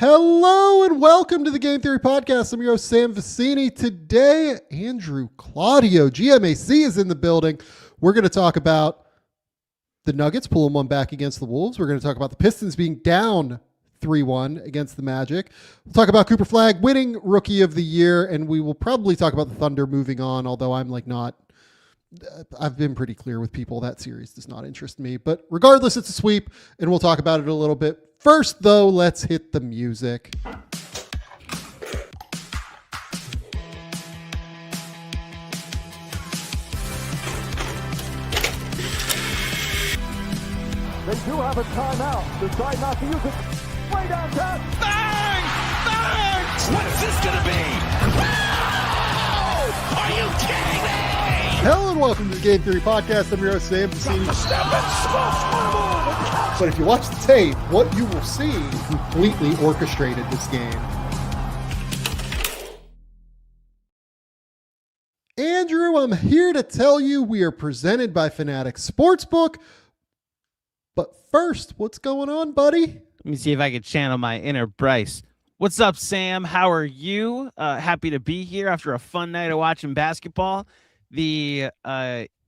Hello and welcome to the Game Theory Podcast. I'm your host, Sam Vecenie. Today, Andrew Claudio, GMAC, is in the building. We're going to talk about the Nuggets pulling one back against the Wolves. We're going to talk about the Pistons being down 3-1 against the Magic. We'll talk about Cooper Flagg winning Rookie of the Year, and we will probably talk about the Thunder moving on, although I've been pretty clear with people that series does not interest me. But regardless, it's a sweep, and we'll talk about it a little bit. First, though, let's hit the music. They do have a timeout. Decide not to use it. Way downtown. Bang! Bang! What's this going to be? Oh! Are you kidding me? Hello and welcome to the Game Theory Podcast. I'm your host, Sam Vecenie. But if you watch the tape, what you will see completely orchestrated this game. Andrew, I'm here to tell you we are presented by Fanatics Sportsbook. But first, what's going on, buddy? Let me see if I can channel my inner Bryce. What's up, Sam? How are you? Happy to be here after a fun night of watching basketball. The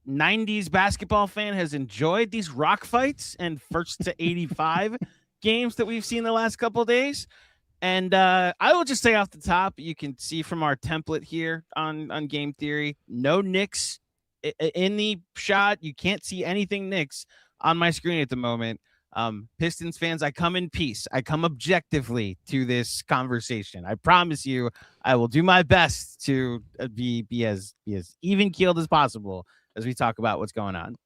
90s basketball fan has enjoyed these rock fights and first to 85 games that we've seen the last couple of days. And I will just say off the top, you can see from our template here on Game Theory, no Knicks in the shot. You can't see anything Knicks on my screen at the moment. Pistons fans, I come in peace. I come objectively to this conversation. I promise you, I will do my best to be as even keeled as possible as we talk about what's going on.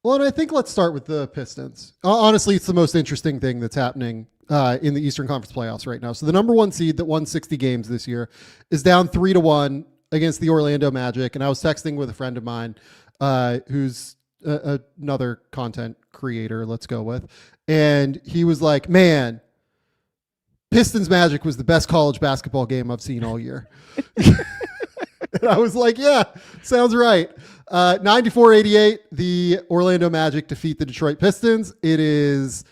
Well, and I think let's start with the Pistons. Honestly, it's the most interesting thing that's happening in the Eastern Conference playoffs right now. So the number one seed that won 60 games this year is down 3-1 against the Orlando Magic. And I was texting with a friend of mine who's another content creator, let's go with. And he was like, man, Pistons Magic was the best college basketball game I've seen all year. And I was like, yeah, sounds right. 94-88, the Orlando Magic defeat the Detroit Pistons. It is,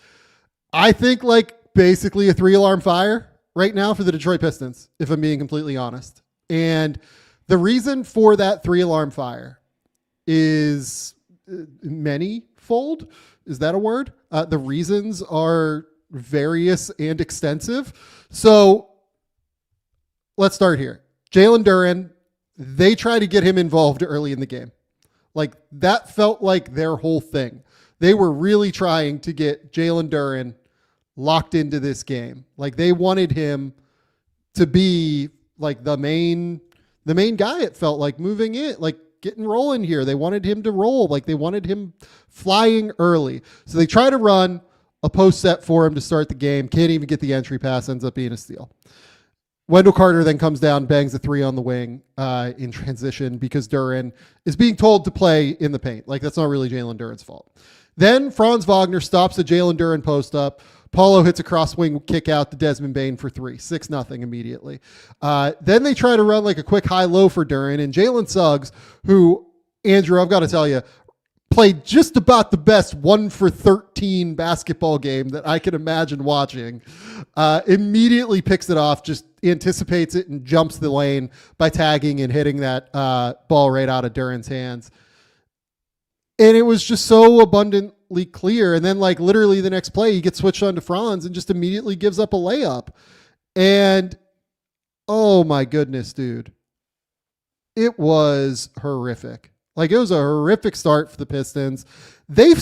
I think, like basically a 3-alarm fire right now for the Detroit Pistons, if I'm being completely honest. And the reason for that 3-alarm fire is many-fold. Is that a word? The reasons are various and extensive. So let's start here. Jalen Duren, they try to get him involved early in the game. Like that felt like their whole thing. They were really trying to get Jalen Duren locked into this game. Like they wanted him to be like the main guy. It felt like moving in, like getting rolling here. They wanted him to roll. Like they wanted him flying early. So they try to run a post set for him to start the game. Can't even get the entry pass. Ends up being a steal. Wendell Carter then comes down, bangs a three on the wing in transition because Duren is being told to play in the paint. Like that's not really Jalen Duren's fault. Then Franz Wagner stops a Jalen Duren post up. Paulo hits a cross wing kick out to Desmond Bane for 3, 6-0 immediately. Then they try to run like a quick high-low for Duren, and Jalen Suggs, who, Andrew, I've got to tell you, played just about the best 1-for-13 basketball game that I can imagine watching, immediately picks it off, just anticipates it and jumps the lane by tagging and hitting that ball right out of Duren's hands. And it was just so abundantly clear. And then like literally the next play, he gets switched on to Franz and just immediately gives up a layup. And oh my goodness, dude, it was horrific. Like it was a horrific start for the Pistons. They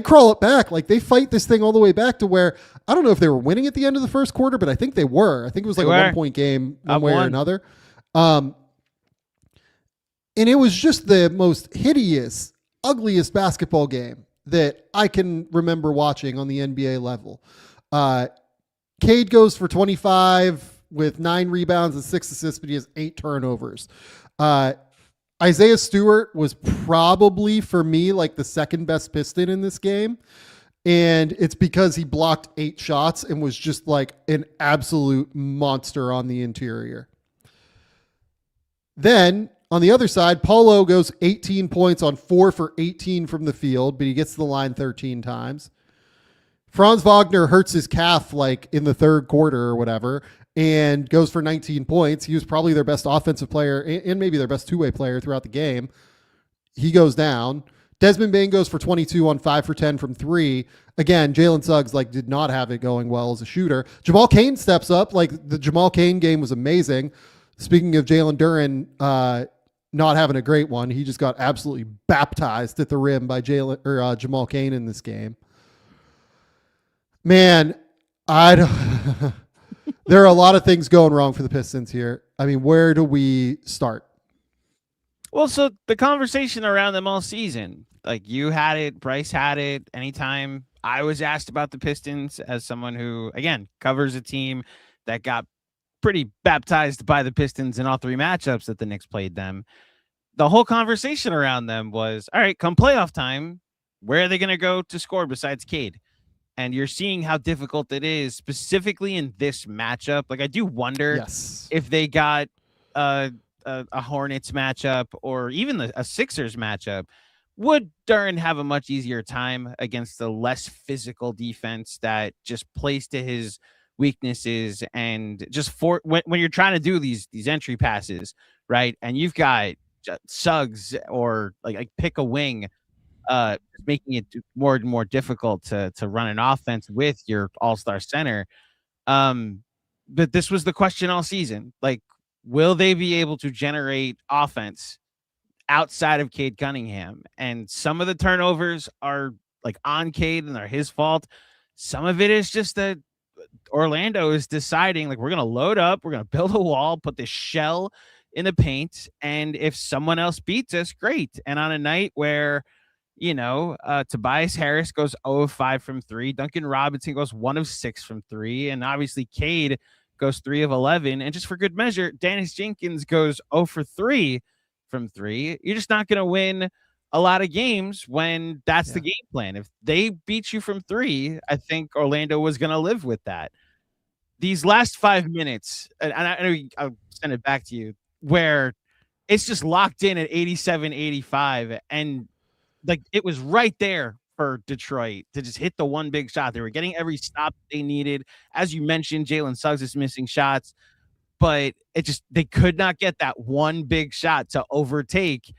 crawl it back. Like they fight this thing all the way back to where I don't know if they were winning at the end of the first quarter, but I think they were. I think it was like a 1-point game one way or another. And it was just the most hideous, ugliest basketball game that I can remember watching on the NBA level. Cade goes for 25 with 9 rebounds and 6 assists, but he has 8 turnovers. Isaiah Stewart was probably, for me, like the second best Piston in this game. And it's because he blocked 8 shots and was just like an absolute monster on the interior. Then on the other side, Paulo goes 18 points on 4 for 18 from the field, but he gets to the line 13 times. Franz Wagner hurts his calf like in the third quarter or whatever and goes for 19 points. He was probably their best offensive player and maybe their best two-way player throughout the game. He goes down. Desmond Bane goes for 22 on 5 for 10 from 3. Again, Jalen Suggs like did not have it going well as a shooter. Jamal Cain steps up. Like the Jamal Cain game was amazing. Speaking of Jalen Duren, not having a great one, he just got absolutely baptized at the rim by Jamal Cain in this game. Man, there are a lot of things going wrong for the Pistons here. I mean, where do we start? Well, so the conversation around them all season, like you had it, Bryce had it. Anytime I was asked about the Pistons as someone who, again, covers a team that got pretty baptized by the Pistons in all three matchups that the Knicks played them, the whole conversation around them was, all right, come playoff time, where are they going to go to score besides Cade? And you're seeing how difficult it is, specifically in this matchup. Like, I do wonder if they got a Hornets matchup or even a Sixers matchup, would Duren have a much easier time against the less physical defense that just plays to his weaknesses and just when you're trying to do these entry passes, right? And you've got Suggs or like pick a wing, making it more and more difficult to run an offense with your all-star center. But this was the question all season. Like, will they be able to generate offense outside of Cade Cunningham? And some of the turnovers are like on Cade and they're his fault. Some of it is just that Orlando is deciding, like, we're going to load up, we're going to build a wall, put this shell in the paint, and if someone else beats us, great. And on a night where, Tobias Harris goes 0 of 5 from 3, Duncan Robinson goes 1 of 6 from 3, and obviously Cade goes 3 of 11, and just for good measure, Dennis Jenkins goes 0 for 3 from 3. You're just not going to win a lot of games when that's the game plan. If they beat you from 3, I think Orlando was going to live with that. These last 5 minutes, and I know I'll send it back to you, where it's just locked in at 87-85, and like it was right there for Detroit to just hit the one big shot. They were getting every stop they needed. As you mentioned, Jalen Suggs is missing shots, but they could not get that one big shot to overtake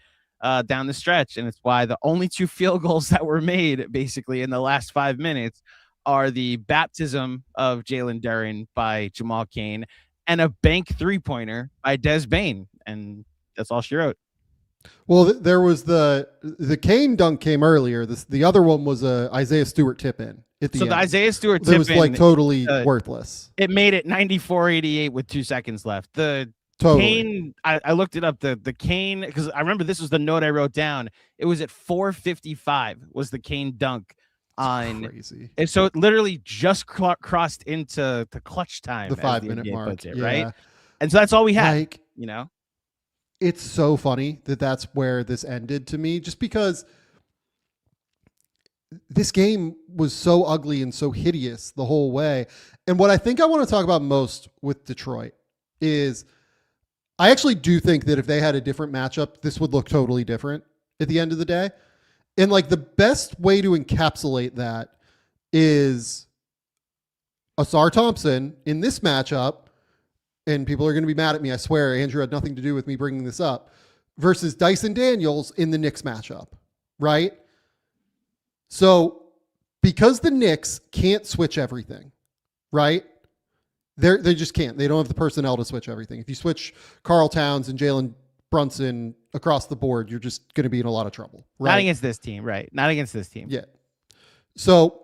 down the stretch. And it's why the only 2 field goals that were made basically in the last 5 minutes are the baptism of Jalen Duren by Jamal Cain and a bank 3-pointer by Des Bane. And that's all she wrote. Well, there was the Cain dunk came earlier. The other one was a Isaiah Stewart tip in at the end. The Isaiah Stewart tip in was like totally worthless. It made it 94-88 with 2 seconds left. The Cain, I looked it up. The Cain, because I remember this was the note I wrote down. It was at 4:55 was the Cain dunk on. Crazy. And so it literally just crossed into the clutch time. The 5-minute mark, right? And so that's all we had. It's so funny that that's where this ended to me, just because this game was so ugly and so hideous the whole way. And what I think I want to talk about most with Detroit is I actually do think that if they had a different matchup, this would look totally different at the end of the day. And like the best way to encapsulate that is Asar Thompson in this matchup, and people are going to be mad at me, I swear, Andrew had nothing to do with me bringing this up, versus Dyson Daniels in the Knicks matchup, right? So because the Knicks can't switch everything, right? They just can't. They don't have the personnel to switch everything. If you switch Karl Towns and Jalen Brunson across the board, you're just going to be in a lot of trouble, right? Not against this team, right? Not against this team. Yeah. So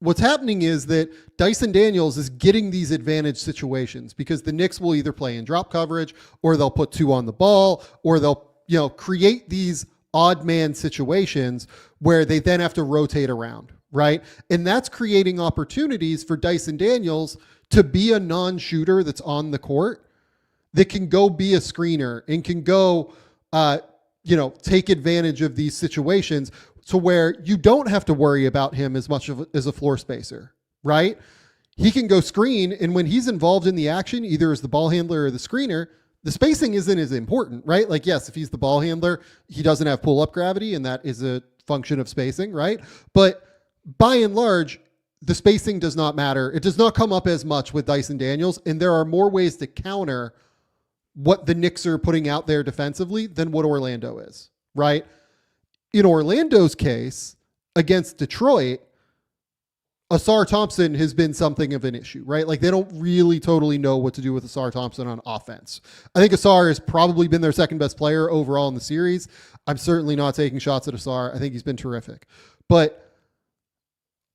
what's happening is that Dyson Daniels is getting these advantage situations because the Knicks will either play in drop coverage or they'll put 2 on the ball or they'll, create these odd man situations where they then have to rotate around, right? And that's creating opportunities for Dyson Daniels to be a non-shooter that's on the court that can go be a screener and can go, take advantage of these situations to where you don't have to worry about him as much as a floor spacer, right? He can go screen, and when he's involved in the action, either as the ball handler or the screener, the spacing isn't as important, right? Like, yes, if he's the ball handler, he doesn't have pull-up gravity, and that is a function of spacing, right? But by and large, the spacing does not matter. It does not come up as much with Dyson Daniels, and there are more ways to counter what the Knicks are putting out there defensively than what Orlando is, right? In Orlando's case, against Detroit, Asar Thompson has been something of an issue, right? Like they don't really totally know what to do with Asar Thompson on offense. I think Asar has probably been their second best player overall in the series. I'm certainly not taking shots at Asar. I think he's been terrific. But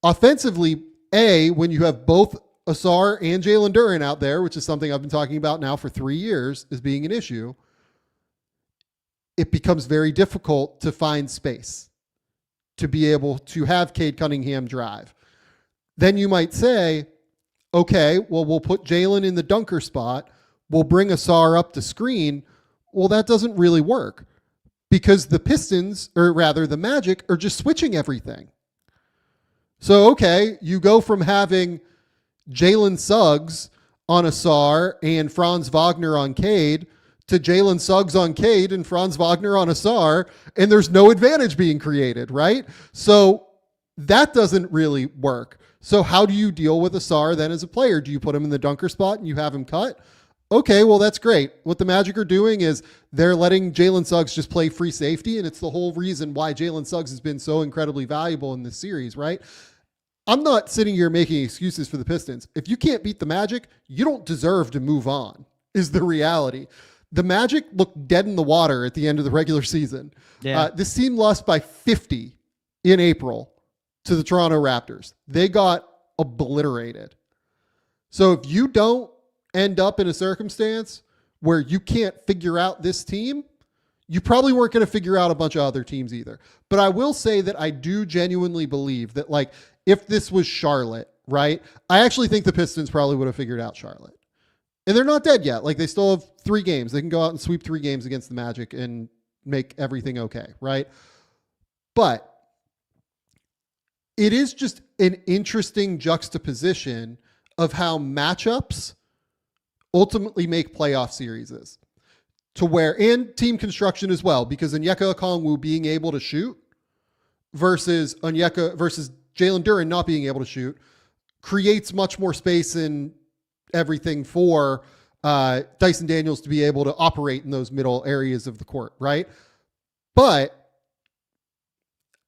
offensively, when you have both Asar and Jalen Duren out there, which is something I've been talking about now for 3 years as being an issue, it becomes very difficult to find space to be able to have Cade Cunningham drive. Then you might say, okay, well, we'll put Jalen in the dunker spot. We'll bring Asar up to screen. Well, that doesn't really work because the Pistons, or rather the Magic, are just switching everything. So, okay, you go from having Jalen Suggs on Asar and Franz Wagner on Cade to Jalen Suggs on Cade and Franz Wagner on Asar, and there's no advantage being created, right? So that doesn't really work. So how do you deal with Asar then as a player? Do you put him in the dunker spot and you have him cut? Okay, well, that's great. What the Magic are doing is they're letting Jalen Suggs just play free safety, and it's the whole reason why Jalen Suggs has been so incredibly valuable in this series, right? I'm not sitting here making excuses for the Pistons. If you can't beat the Magic, you don't deserve to move on, is the reality. The Magic looked dead in the water at the end of the regular season. Yeah. This team lost by 50 in April to the Toronto Raptors. They got obliterated. So if you don't end up in a circumstance where you can't figure out this team, you probably weren't going to figure out a bunch of other teams either. But I will say that I do genuinely believe that, like, if this was Charlotte, right, I actually think the Pistons probably would have figured out Charlotte. And they're not dead yet. Like, they still have 3 games. They can go out and sweep 3 games against the Magic and make everything okay, right? But it is just an interesting juxtaposition of how matchups ultimately make playoff series to where, and team construction as well, because Onyeka Okongwu being able to shoot versus Jalen Duren not being able to shoot creates much more space and everything for Dyson Daniels to be able to operate in those middle areas of the court, right? But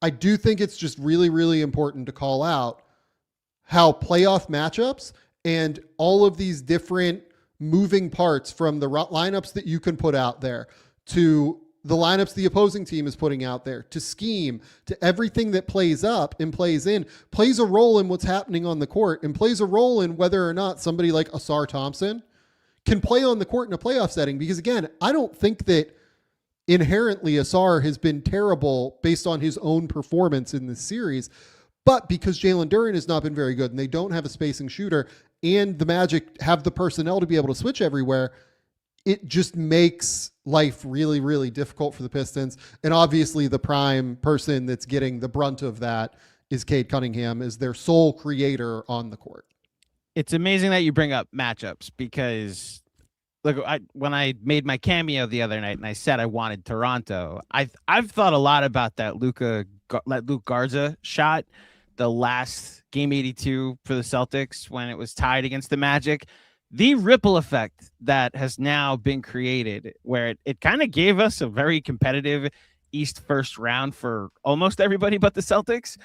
I do think it's just really, really important to call out how playoff matchups and all of these different moving parts, from the lineups that you can put out there to the lineups the opposing team is putting out there to scheme to everything that plays up and plays in, plays a role in what's happening on the court and plays a role in whether or not somebody like Asar Thompson can play on the court in a playoff setting. Because again, I don't think that inherently Asar has been terrible based on his own performance in this series, but because Jalen Duren has not been very good and they don't have a spacing shooter and the Magic have the personnel to be able to switch everywhere, it just makes life really, really difficult for the Pistons. And obviously the prime person that's getting the brunt of that is Cade Cunningham, as their sole creator on the court. It's amazing that you bring up matchups, because look, when I made my cameo the other night and I said I wanted Toronto, I've thought a lot about that Luke Garza shot, the last game 82 for the Celtics when it was tied against the Magic. The ripple effect that has now been created, where it kind of gave us a very competitive East first round for almost everybody but the Celtics.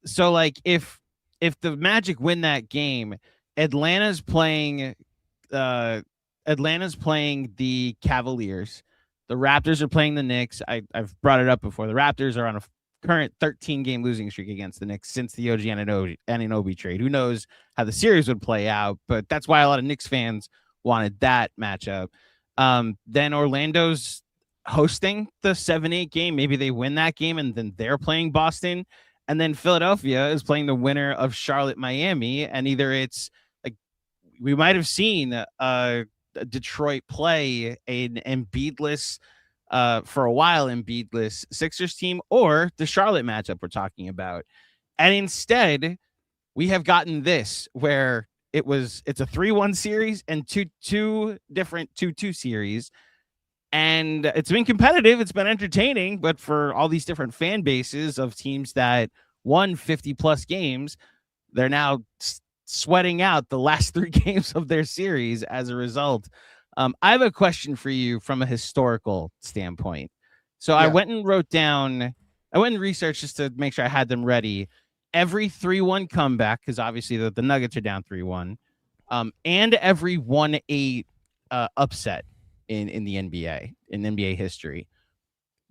So like if the Magic win that game, Atlanta's playing the Cavaliers. The Raptors are playing the Knicks. I've brought it up before. The Raptors are on a current 13-game losing streak against the Knicks since the OG Anunoby trade. Who knows how the series would play out, but that's why a lot of Knicks fans wanted that matchup. Then Orlando's hosting the 7-8 game. Maybe they win that game, and then they're playing Boston. And then Philadelphia is playing the winner of Charlotte-Miami, and either it's like we might have seen Detroit play an Embiidless for a while, Embiidless Sixers team, or the Charlotte matchup we're talking about. And instead, we have gotten this where it's a 3-1 series and two different 2-2 series. And it's been competitive. It's been entertaining, but for all these different fan bases of teams that won 50 plus games, they're now sweating out the last 3 games of their series as a result. I have a question for you from a historical standpoint. So I went and researched just to make sure I had them ready. Every 3-1 comeback, because obviously the Nuggets are down 3-1, and every 1-8 upset in the NBA, in NBA history.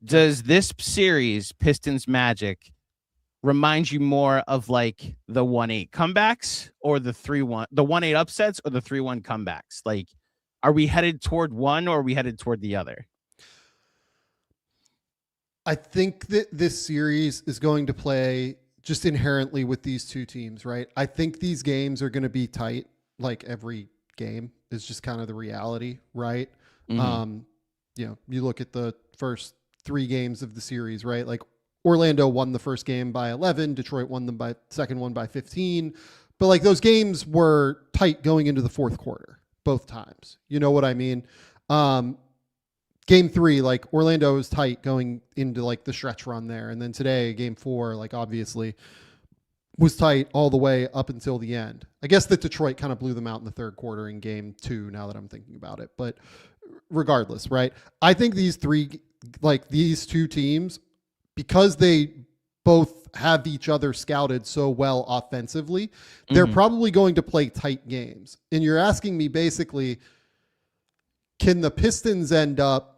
Does this series, Pistons Magic, remind you more of like the 1-8 comebacks or the 3-1, the 1-8 upsets or the 3-1 comebacks? Like, are we headed toward one or are we headed toward the other? I think that this series is going to play just inherently with these two teams, right? I think these games are going to be tight. Like every game is just kind of the reality, right? Mm-hmm. You look at the first 3 games of the series, right? Like Orlando won the first game by 11. Detroit won the second one by 15. But like those games were tight going into the fourth quarter, both times. You know what I mean? Game 3, like Orlando was tight going into like the stretch run there. And then today, game 4, like obviously was tight all the way up until the end. I guess that Detroit kind of blew them out in the third quarter in game 2 now that I'm thinking about it. But regardless, right? I think these two teams, because they both have each other scouted so well offensively, they're probably going to play tight games. And you're asking me basically, can the Pistons end up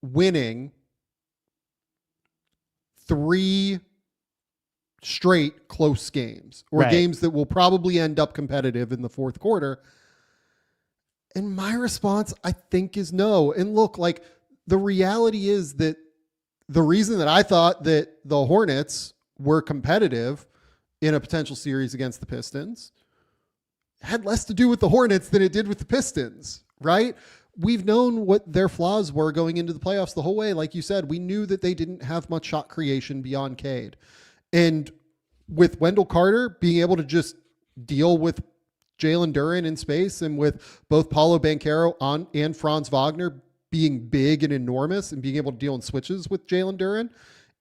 winning 3 straight close games or games that will probably end up competitive in the fourth quarter? And my response, I think, is no. And look, like the reality is that the reason that I thought that the Hornets were competitive in a potential series against the Pistons had less to do with the Hornets than it did with the Pistons, right? We've known what their flaws were going into the playoffs the whole way. Like you said, we knew that they didn't have much shot creation beyond Cade. And with Wendell Carter being able to just deal with Jalen Duren in space, and with both Paolo Banchero and Franz Wagner being big and enormous and being able to deal in switches with Jalen Duren,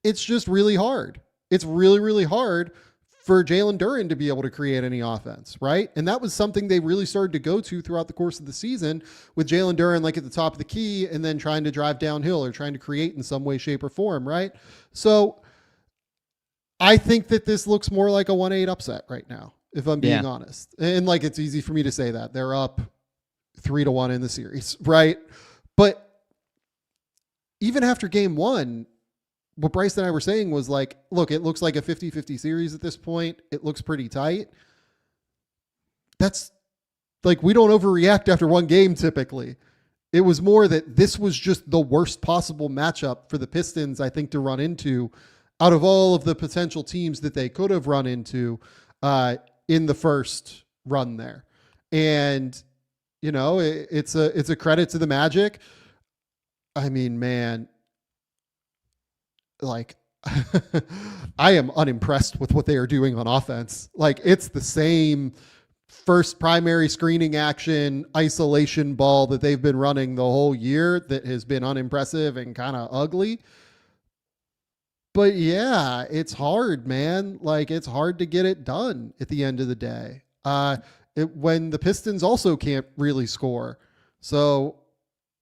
it's just really hard. It's really, really hard for Jalen Duren to be able to create any offense, right? And that was something they really started to go to throughout the course of the season, with Jalen Duren like at the top of the key and then trying to drive downhill or trying to create in some way, shape, or form, right? So I think that this looks more like a 1-8 upset right now, if I'm being honest. And like, it's easy for me to say that. They're up 3-1 in the series, right? But even after game 1, what Bryce and I were saying was like, look, it looks like a 50-50 series at this point. It looks pretty tight. That's like, we don't overreact after one game typically. It was more that this was just the worst possible matchup for the Pistons, I think, to run into out of all of the potential teams that they could have run into in the first run there. And, you know, it's a credit to the Magic. I mean, man, like I am unimpressed with what they are doing on offense. Like, it's the same first primary screening action, isolation ball that they've been running the whole year that has been unimpressive and kind of ugly. But yeah, it's hard, man. Like, it's hard to get it done at the end of the day. When the Pistons also can't really score. So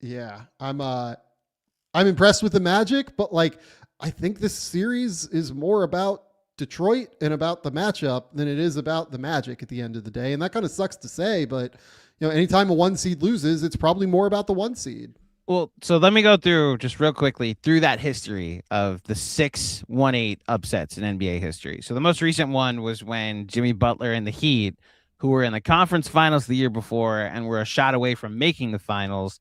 yeah, I'm impressed with the Magic, but like, I think this series is more about Detroit and about the matchup than it is about the Magic at the end of the day. And that kind of sucks to say, but you know, anytime a 1 seed loses, it's probably more about the 1 seed. Well, so let me go through just real quickly through that history of the 6 1-8 upsets in NBA history. So the most recent one was when Jimmy Butler and the Heat, who were in the conference finals the year before and were a shot away from making the finals,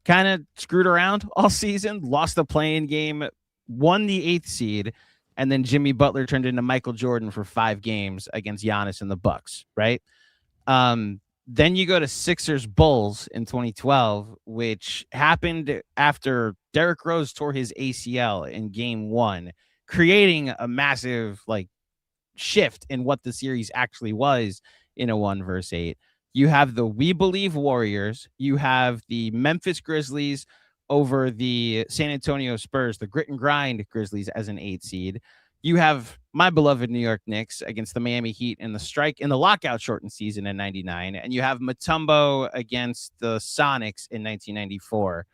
kind of screwed around all season, lost the play-in game, won the 8th seed, and then Jimmy Butler turned into Michael Jordan for 5 games against Giannis and the Bucks, right? Then you go to Sixers Bulls in 2012, which happened after Derrick Rose tore his ACL in game 1, creating a massive like shift in what the series actually was in a 1-8. You have the We Believe Warriors. You have the Memphis Grizzlies over the San Antonio Spurs, the grit and grind Grizzlies as an 8 seed. you have my beloved New York Knicks against the Miami Heat in the lockout shortened season in 99. And you have Mutombo against the Sonics in 1994.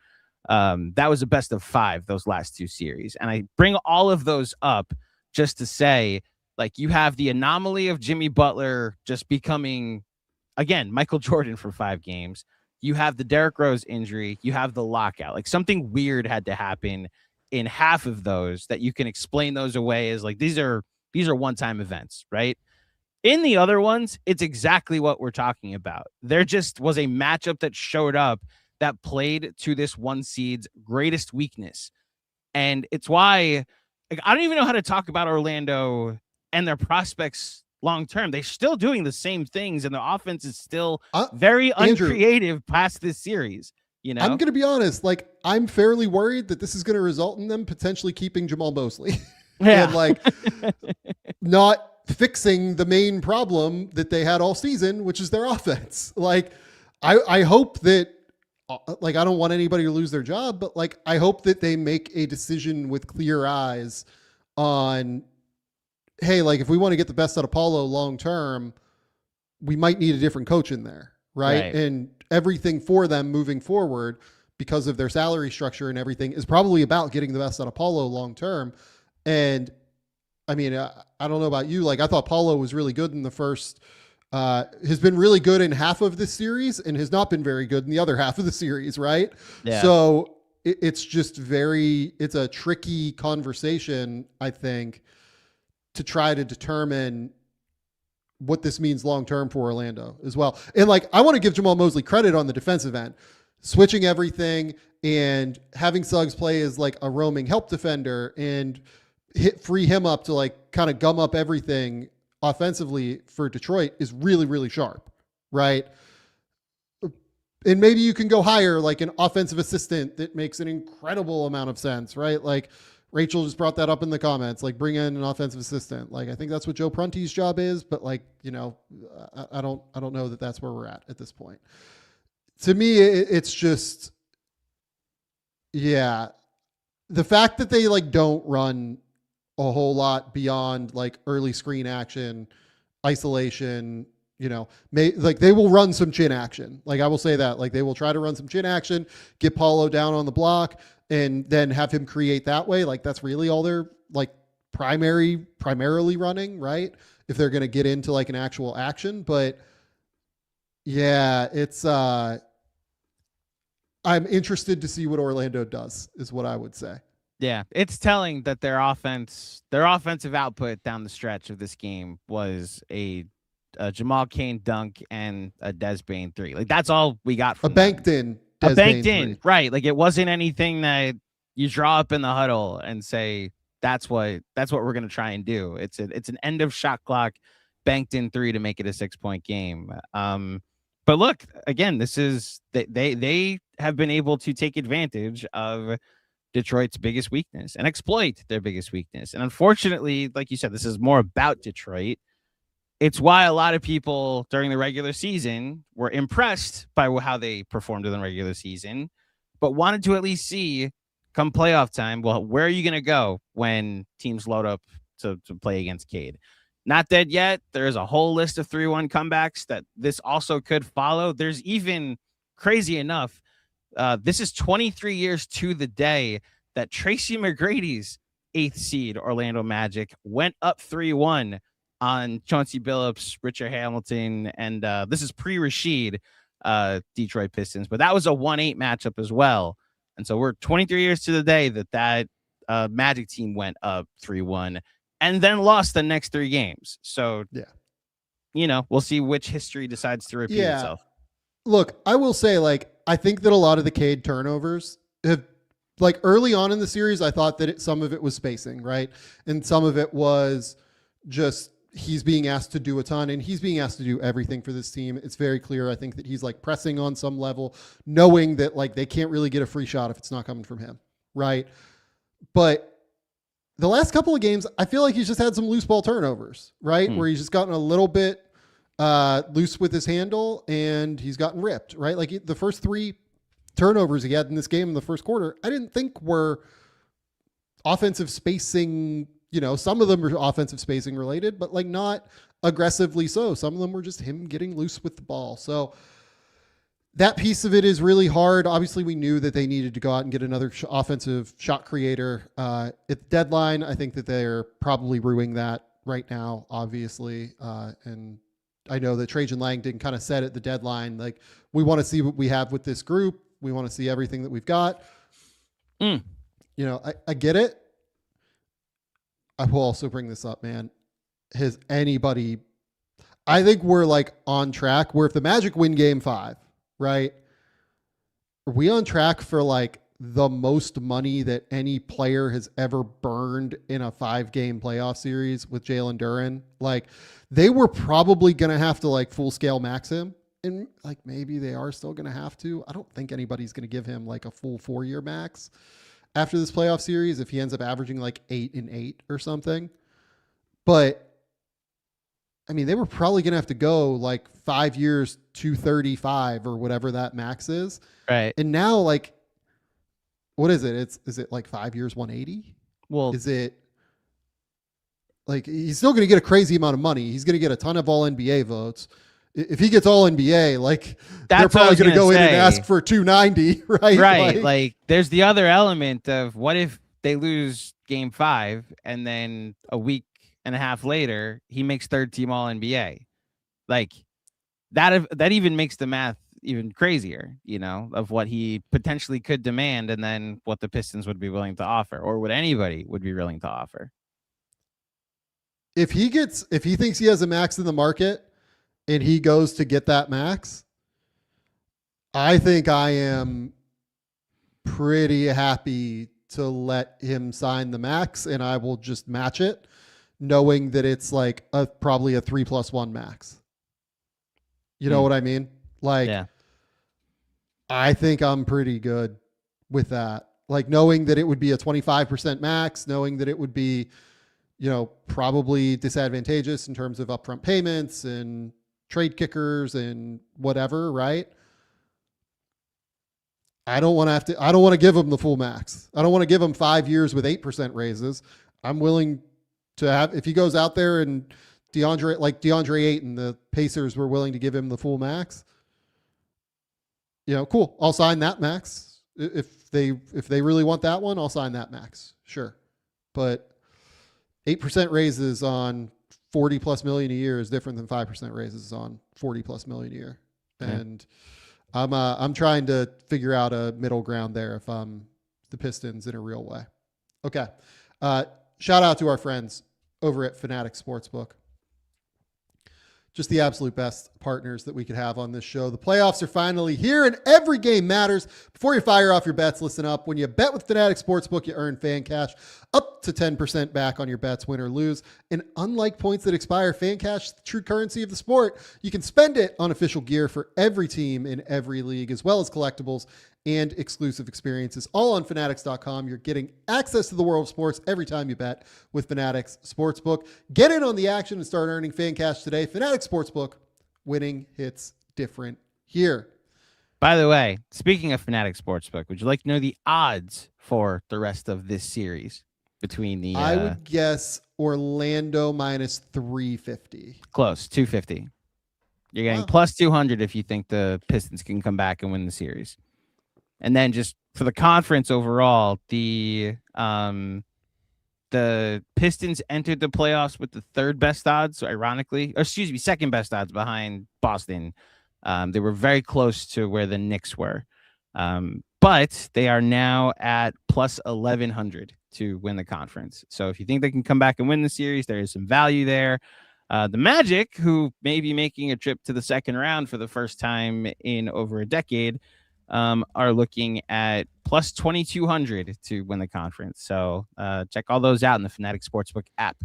That was a best of 5, those last 2 series. And I bring all of those up just to say, like, you have the anomaly of Jimmy Butler just becoming, again, Michael Jordan for 5 games. You have the Derrick Rose injury. You have the lockout. Like, something weird had to happen in half of those that you can explain those away as like, these are one-time events, right? In the other ones, it's exactly what we're talking about. There just was a matchup that showed up that played to this one seed's greatest weakness. And it's why, like, I don't even know how to talk about Orlando and their prospects long-term. They're still doing the same things, and the offense is still very uncreative past this series. You know, I'm going to be honest. Like, I'm fairly worried that this is going to result in them potentially keeping Jamal Mosley and like not fixing the main problem that they had all season, which is their offense. Like, I hope that, like, I don't want anybody to lose their job, but like, I hope that they make a decision with clear eyes on, hey, like, if we want to get the best out of Paulo long term, we might need a different coach in there, right? And everything for them moving forward, because of their salary structure and everything, is probably about getting the best out of Paulo long term. And I mean, I don't know about you. Like, I thought Paulo was really good in the first, has been really good in half of this series and has not been very good in the other half of the series, right? Yeah. So it's just it's a tricky conversation, I think, to try to determine what this means long-term for Orlando as well. And like, I want to give Jamal Mosley credit on the defensive end, switching everything and having Suggs play as like a roaming help defender and free him up to like kind of gum up everything offensively for Detroit is really, really sharp. Right. And maybe you can go higher, like an offensive assistant that makes an incredible amount of sense, right? Like, Rachel just brought that up in the comments, like, bring in an offensive assistant. Like, I think that's what Joe Prunty's job is, but like, you know, I don't know that that's where we're at this point. To me, it's just, yeah, the fact that they like don't run a whole lot beyond like early screen action, isolation, you know, like they will run some chin action. Like, I will say that, like, they will try to run some chin action, get Paulo down on the block, and then have him create that way. Like, that's really all they're like primarily running, right? If they're going to get into like an actual action. But yeah, it's, I'm interested to see what Orlando does, is what I would say. Yeah, it's telling that their offensive output down the stretch of this game was a Jamal Cain dunk and a Des Bane 3. Like, that's all we got from a banked in. Right? Like, it wasn't anything that you draw up in the huddle and say that's what we're gonna try and do. It's an end of shot clock banked in 3 to make it a 6-point game. But look, again, this is they have been able to take advantage of Detroit's biggest weakness and exploit their biggest weakness. And unfortunately, like you said, this is more about Detroit. It's why a lot of people during the regular season were impressed by how they performed in the regular season, but wanted to at least see, come playoff time, well, where are you going to go when teams load up to play against Cade? Not dead yet. There's a whole list of 3-1 comebacks that this also could follow. There's even, crazy enough, this is 23 years to the day that Tracy McGrady's 8th seed Orlando Magic went up 3-1 on Chauncey Billups, Richard Hamilton, and this is pre-Rashid Detroit Pistons, but that was a 1-8 matchup as well. And so we're 23 years to the day that Magic team went up 3-1 and then lost the next 3 games. So, yeah, you know, we'll see which history decides to repeat itself. Look, I will say, like, I think that a lot of the Cade turnovers have, like, early on in the series, I thought that some of it was spacing, right? And some of it was just, he's being asked to do a ton, and he's being asked to do everything for this team. It's very clear, I think, that he's like pressing on some level, knowing that like they can't really get a free shot if it's not coming from him, right? But the last couple of games, I feel like he's just had some loose ball turnovers, right? Where he's just gotten a little bit loose with his handle and he's gotten ripped, right? Like the first 3 turnovers he had in this game in the first quarter, I didn't think were offensive spacing some of them are offensive spacing related, but like not aggressively so. Some of them were just him getting loose with the ball. So that piece of it is really hard. Obviously, we knew that they needed to go out and get another offensive shot creator at the deadline. I think that they're probably ruining that right now, obviously. And I know that Trajan Langdon kind of said at the deadline, like, we want to see what we have with this group. We want to see everything that we've got. I get it. I will also bring this up, man. I think we're like on track where if the Magic win game 5, right? Are we on track for like the most money that any player has ever burned in a 5-game playoff series with Jalen Duren? Like, they were probably going to have to like full scale max him. And like, maybe they are still going to have to. I don't think anybody's going to give him like a full 4-year max after this playoff series if he ends up averaging like 8 and 8 or something. But I mean, they were probably going to have to go like 5 years, 235 or whatever that max is. Right. And now, like, what is it? Is it like 5 years, 180? Well, is it like he's still going to get a crazy amount of money? He's going to get a ton of all NBA votes. If he gets all NBA, like, they're probably going to go in and ask for 290, right? Right. Like, there's the other element of what if they lose game 5 and then a week and a half later he makes third team all NBA. Like, that even makes the math even crazier, of what he potentially could demand and then what the Pistons would be willing to offer, or what anybody would be willing to offer. If he thinks he has a max in the market and he goes to get that max, I think I am pretty happy to let him sign the max, and I will just match it, knowing that it's like probably a 3+1 max. You know what I mean? Like, yeah. I think I'm pretty good with that. Like, knowing that it would be a 25% max, knowing that it would be, probably disadvantageous in terms of upfront payments and trade kickers and whatever, right? I don't want to give him the full max. I don't want to give him 5 years with 8% raises. I'm willing to have, if he goes out there and DeAndre Ayton, the Pacers were willing to give him the full max, cool. I'll sign that max. If they really want that one, I'll sign that max. Sure. But 8% raises on 40 plus million a year is different than 5% raises on 40 plus million a year. Okay. And I'm trying to figure out a middle ground there if I'm the Pistons in a real way. Okay. Shout out to our friends over at Fanatics Sportsbook. Just the absolute best partners that we could have on this show. The playoffs are finally here and every game matters. Before you fire off your bets, listen up. When you bet with Fanatics Sportsbook, you earn FANCASH up to 10% back on your bets, win or lose. And unlike points that expire, FANCASH is the true currency of the sport. You can spend it on official gear for every team in every league, as well as collectibles and exclusive experiences, all on Fanatics.com. You're getting access to the world of sports every time you bet with Fanatics Sportsbook. Get in on the action and start earning FANCASH today. Fanatics Sportsbook, winning hits different here. By the way, speaking of Fanatics Sportsbook, would you like to know the odds for the rest of this series between the... I would guess Orlando minus 350. Close, 250. You're getting plus 200 if you think the Pistons can come back and win the series. And then just for the conference overall, the Pistons entered the playoffs with the third best odds, second best odds behind Boston. They were very close to where the Knicks were. But they are now at plus 1,100 to win the conference. So if you think they can come back and win the series, there is some value there. The Magic, who may be making a trip to the second round for the first time in over a decade, are looking at plus 2,200 to win the conference. So check all those out in the Fanatics Sportsbook app.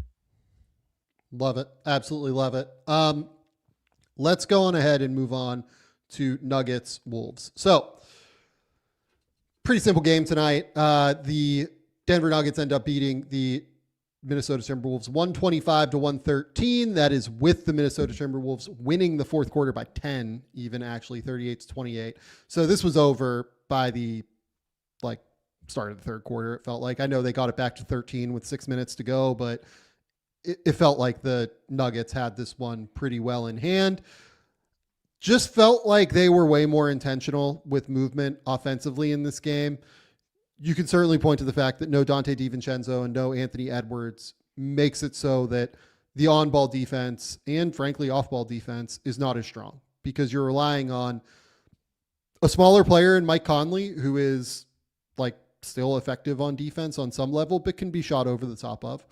Love it. Absolutely love it. Let's go on ahead and move on to Nuggets Wolves. So pretty simple game tonight. The Denver Nuggets end up beating the Minnesota Timberwolves 125-113. That is with the Minnesota Timberwolves winning the fourth quarter by 10, even actually 38-28. So this was over by the start of the third quarter. It felt like, I know they got it back to 13 with 6 minutes to go, but it felt like the Nuggets had this one pretty well in hand. Just felt like they were way more intentional with movement offensively in this game. You can certainly point to the fact that no Dante DiVincenzo and no Anthony Edwards makes it so that the on-ball defense and frankly off-ball defense is not as strong, because you're relying on a smaller player in Mike Conley, who is like still effective on defense on some level, but can be shot over the top of.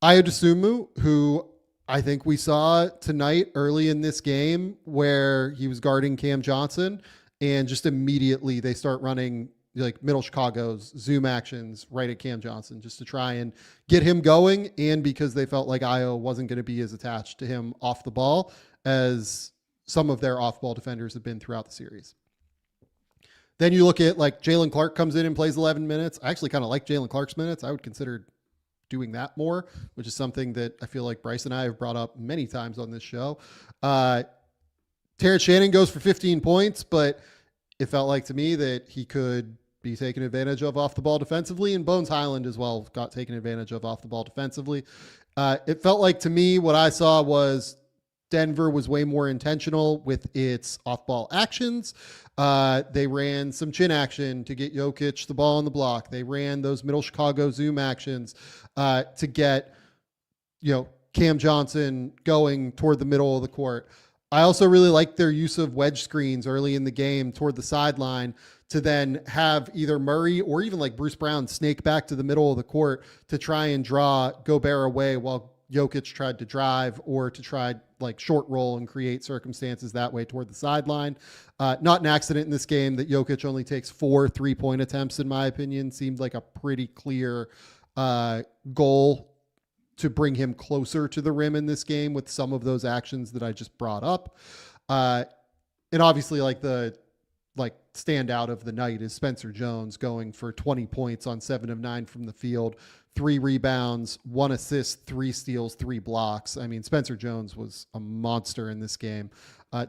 Ayo Dosunmu, who I think we saw tonight early in this game where he was guarding Cam Johnson, and just immediately they start running like middle Chicago's zoom actions right at Cam Johnson just to try and get him going. And because they felt like Ayo wasn't going to be as attached to him off the ball as some of their off-ball defenders have been throughout the series. Then you look at like Jalen Clark comes in and plays 11 minutes. I actually kind of like Jalen Clark's minutes. I would consider doing that more, which is something that I feel like Bryce and I have brought up many times on this show. Terrence Shannon goes for 15 points, but it felt like to me that he could be taken advantage of off the ball defensively, and Bones Highland as well got taken advantage of off the ball defensively. It felt like to me what I saw was Denver was way more intentional with its off-ball actions. They ran some chin action to get Jokic the ball on the block. They ran those middle Chicago zoom actions to get, Cam Johnson going toward the middle of the court. I also really liked their use of wedge screens early in the game toward the sideline to then have either Murray or even like Bruce Brown snake back to the middle of the court to try and draw Gobert away while Jokic tried to drive, or to try like short roll and create circumstances that way toward the sideline. Not an accident in this game that Jokic only takes 4 3-point attempts, in my opinion. Seemed like a pretty clear goal to bring him closer to the rim in this game with some of those actions that I just brought up. And obviously the standout of the night is Spencer Jones going for 20 points on 7 of 9 from the field, 3 rebounds, 1 assist, 3 steals, 3 blocks. I mean, Spencer Jones was a monster in this game.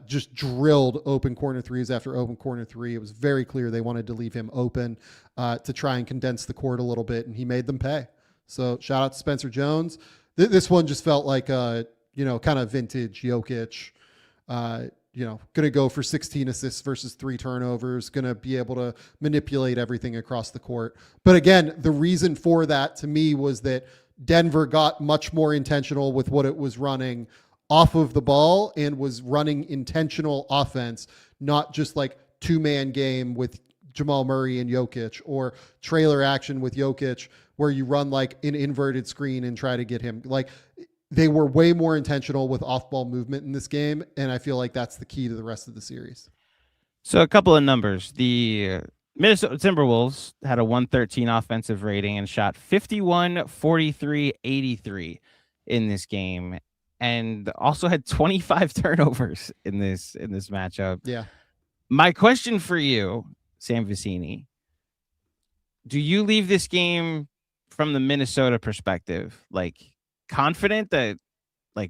Just drilled open corner threes after open corner three. It was very clear they wanted to leave him open to try and condense the court a little bit, and he made them pay. So shout out to Spencer Jones. This one just felt like kind of vintage Jokic. Going to go for 16 assists versus 3 turnovers, going to be able to manipulate everything across the court. But again, the reason for that to me was that Denver got much more intentional with what it was running off of the ball and was running intentional offense, not just like 2-man game with Jamal Murray and Jokic, or trailer action with Jokic where you run like an inverted screen and try to get him. Like, they were way more intentional with off-ball movement in this game, and I feel like that's the key to the rest of the series. So a couple of numbers. The Minnesota Timberwolves had a 113 offensive rating and shot 51, 43, 83 in this game, and also had 25 turnovers in this matchup. Yeah. My question for you, Sam Vecenie, do you leave this game from the Minnesota perspective confident that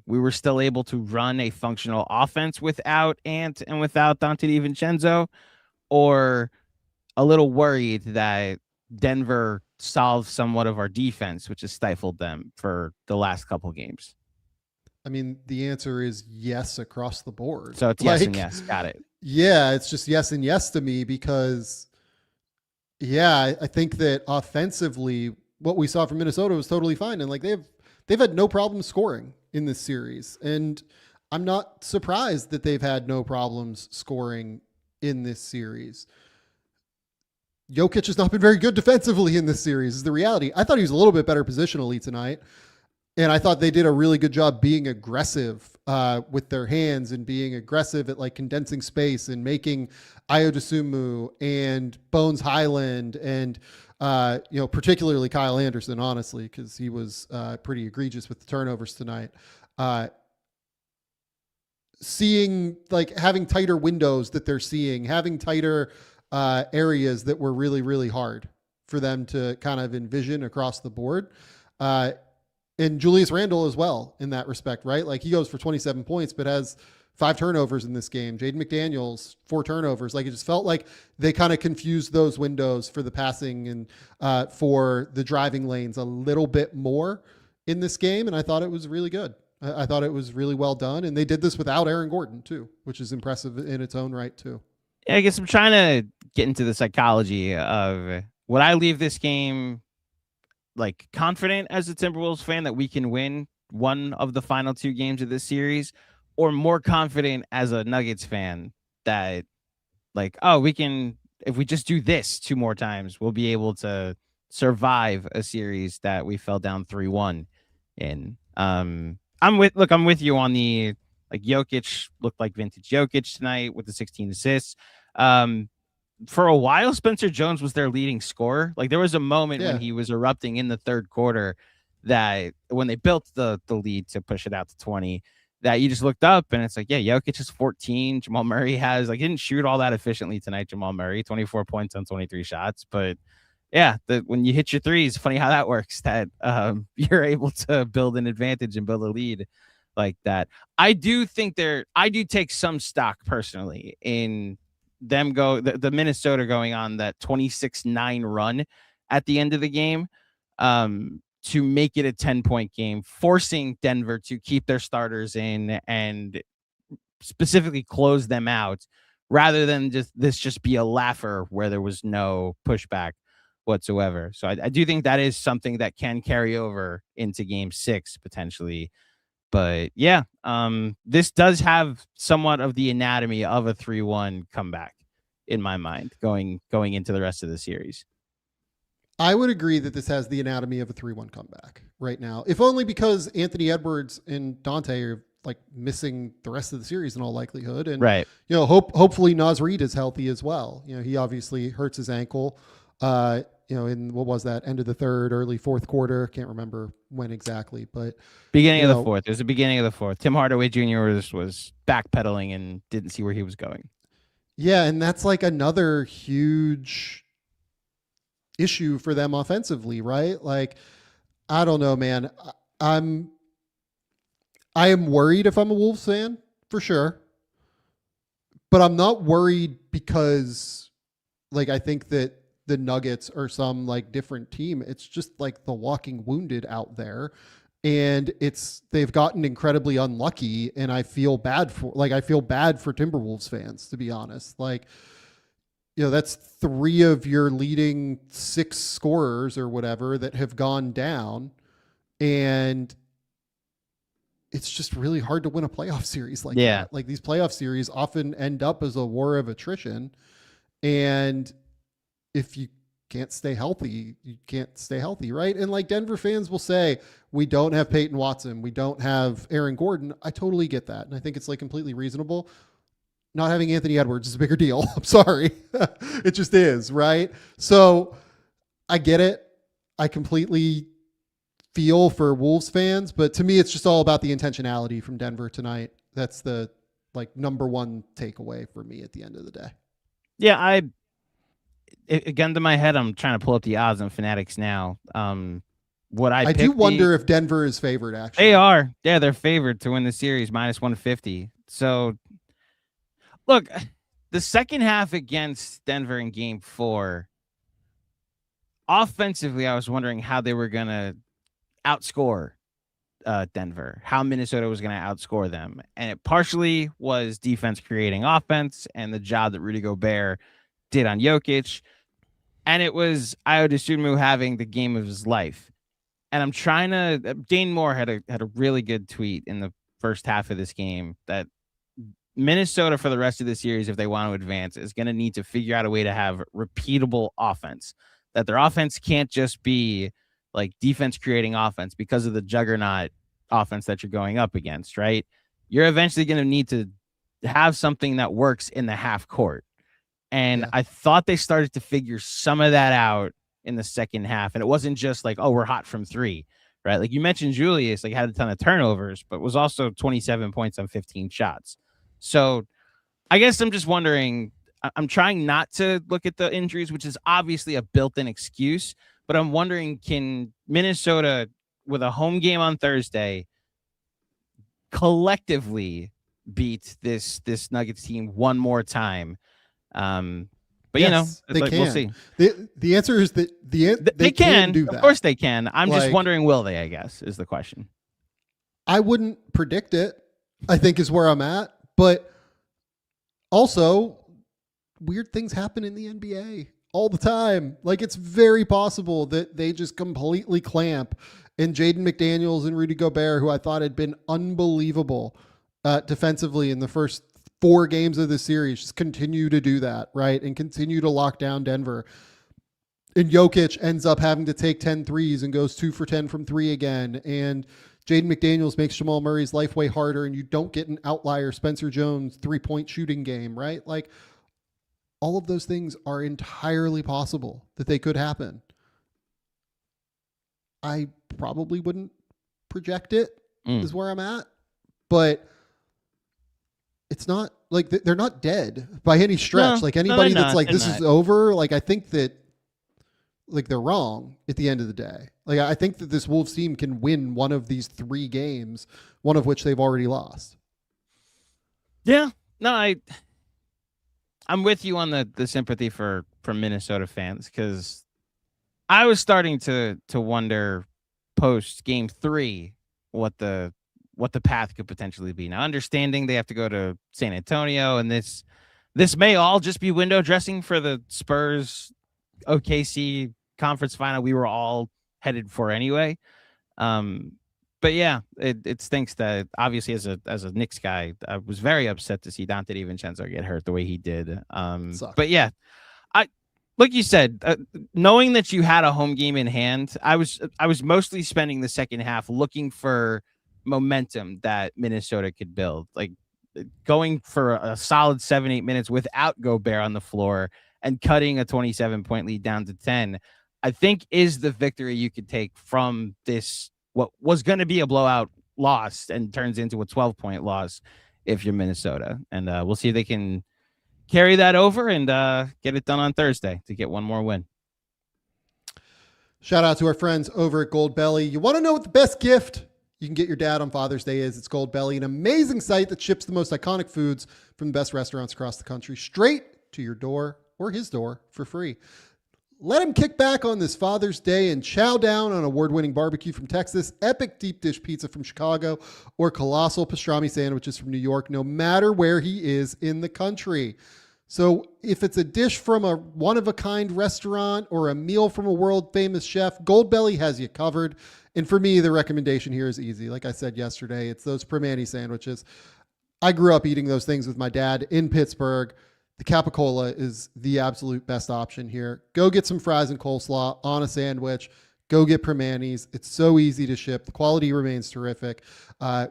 we were still able to run a functional offense without Ant and without Dante DiVincenzo, or a little worried that Denver solved somewhat of our defense, which has stifled them for the last couple games? I mean, the answer is yes across the board. So it's yes and yes. Got it. Yeah, it's just yes and yes to me because, I think that offensively what we saw from Minnesota was totally fine. And they've had no problem scoring in this series. And I'm not surprised that they've had no problems scoring in this series. Jokic has not been very good defensively in this series is the reality. I thought he was a little bit better positionally tonight. And I thought they did a really good job being aggressive with their hands and being aggressive at condensing space and making Ayo Dosunmu and Bones Highland and particularly Kyle Anderson, honestly, because he was pretty egregious with the turnovers tonight. Seeing having tighter windows that they're seeing, having tighter areas that were really, really hard for them to kind of envision across the board. And Julius Randle as well in that respect, right? He goes for 27 points, but has 5 turnovers in this game. Jaden McDaniels, 4 turnovers. Like, it just felt like they kind of confused those windows for the passing and for the driving lanes a little bit more in this game. And I thought it was really good. I thought it was really well done. And they did this without Aaron Gordon too, which is impressive in its own right too. Yeah, I guess I'm trying to get into the psychology of, would I leave this game like confident as a Timberwolves fan that we can win one of the final 2 games of this series, or more confident as a Nuggets fan that, like, oh, we can, if we just do this 2 more times, we'll be able to survive a series that we fell down 3-1 in. I'm with you on the, like, Jokic looked like vintage Jokic tonight with the 16 assists. For a while, Spencer Jones was their leading scorer. Like, there was a moment when he was erupting in the third quarter that when they built the lead to push it out to 20, that you just looked up and it's like, yeah, Jokic is 14. Jamal Murray has, like, he didn't shoot all that efficiently tonight. Jamal Murray, 24 points on 23 shots. But yeah, when you hit your threes, funny how that works, that you're able to build an advantage and build a lead like that. I do take some stock personally in them the Minnesota going on that 26-9 run at the end of the game to make it a 10-point game, forcing Denver to keep their starters in and specifically close them out, rather than just be a laugher where there was no pushback whatsoever. So I do think that is something that can carry over into game 6 potentially. But yeah, this does have somewhat of the anatomy of a 3-1 comeback in my mind going into the rest of the series. I would agree that this has the anatomy of a 3-1 comeback right now, if only because Anthony Edwards and Dante are, like, missing the rest of the series in all likelihood. And, right, hopefully Naz Reid is healthy as well. He obviously hurts his ankle, in what was that, end of the third, early fourth quarter. Can't remember when exactly, but beginning of the fourth. It was the beginning of the fourth. Tim Hardaway Jr. was backpedaling and didn't see where he was going. Yeah, and that's like another huge issue for them offensively, right? Like, I don't know, man. I am worried if I'm a Wolves fan, for sure. But I'm not worried because, like, I think that the Nuggets are some, like, different team. It's just like the walking wounded out there. And they've gotten incredibly unlucky, and I feel bad for Timberwolves fans, to be honest. Like, that's 3 of your leading 6 scorers or whatever that have gone down. And it's just really hard to win a playoff series like that. Like, these playoff series often end up as a war of attrition. And if you can't stay healthy, you can't stay healthy, right? And, like, Denver fans will say, we don't have Peyton Watson, we don't have Aaron Gordon. I totally get that. And I think it's, like, completely reasonable. Not having Anthony Edwards is a bigger deal. I'm sorry. It just is, right? So I get it. I completely feel for Wolves fans, but to me, it's just all about the intentionality from Denver tonight. That's the, like, number one takeaway for me at the end of the day. Yeah, gun to my head, I'm trying to pull up the odds on Fanatics now. I do wonder if Denver is favored, actually. They are. Yeah, they're favored to win the series, -150. So, look, the second half against Denver in game 4, offensively, I was wondering how they were going to outscore Denver, how Minnesota was going to outscore them. And it partially was defense creating offense and the job that Rudy Gobert did on Jokic. And it was Ayo Dosunmu having the game of his life. And I'm trying to, Dane Moore had a really good tweet in the first half of this game that Minnesota for the rest of the series, if they want to advance, is going to need to figure out a way to have repeatable offense, that their offense can't just be like defense creating offense because of the juggernaut offense that you're going up against, right? You're eventually going to need to have something that works in the half court. And I thought they started to figure some of that out in the second half. And it wasn't just like, oh, we're hot from 3, right? Like you mentioned, Julius, like, had a ton of turnovers, but was also 27 points on 15 shots. So I guess I'm just wondering, I'm trying not to look at the injuries, which is obviously a built-in excuse, but I'm wondering, can Minnesota, with a home game on Thursday, collectively beat this Nuggets team one more time. But yes, they like, can. we'll see. The answer is that they can do that. Of course they can. I'm just wondering, will they? I guess is the question. I wouldn't predict it, I think, is where I'm at. But also, weird things happen in the NBA all the time. Like, it's very possible that they just completely clamp, and Jaden McDaniels and Rudy Gobert, who I thought had been unbelievable defensively in the first 4 games of the series, just continue to do that, right? And continue to lock down Denver. And Jokic ends up having to take 10 threes and goes 2 for 10 from 3 again. And Jaden McDaniels makes Jamal Murray's life way harder, and you don't get an outlier Spencer Jones 3-point shooting game, right? Like, all of those things are entirely possible that they could happen. I probably wouldn't project it, is where I'm at. But it's not like they're not dead by any stretch. Anybody that's like, this is over, like, I think that, like, they're wrong at the end of the day. Like, I think that this Wolves team can win one of these 3 games, one of which they've already lost. Yeah. No, I'm with you on the sympathy for Minnesota fans, because I was starting to wonder post game 3 what the path could potentially be. Now, understanding they have to go to San Antonio, and this may all just be window dressing for the Spurs OKC conference final we were all headed for anyway. But yeah, it stinks that, obviously, as a Knicks guy, I was very upset to see Dante DiVincenzo get hurt the way he did. But yeah, like you said, knowing that you had a home game in hand, I was mostly spending the second half looking for momentum that Minnesota could build, like going for a solid 7-8 minutes without Gobert on the floor and cutting a 27-point lead down to 10, I think is the victory you could take from this, what was going to be a blowout loss and turns into a 12-point loss if you're Minnesota. And we'll see if they can carry that over and get it done on Thursday to get one more win. Shout out to our friends over at Goldbelly. You want to know what the best gift you can get your dad on Father's Day is? It's Goldbelly, an amazing site that ships the most iconic foods from the best restaurants across the country straight to your door or his door for free. Let him kick back on this Father's Day and chow down on award-winning barbecue from Texas, epic deep dish pizza from Chicago, or colossal pastrami sandwiches from New York, no matter where he is in the country. So if it's a dish from a one-of-a-kind restaurant or a meal from a world-famous chef, Goldbelly has you covered. And for me, the recommendation here is easy. Like I said yesterday, it's those Primanti sandwiches. I grew up eating those things with my dad in Pittsburgh. The Capicola is the absolute best option here. Go get some fries and coleslaw on a sandwich. Go get Primanti's. It's so easy to ship. The quality remains terrific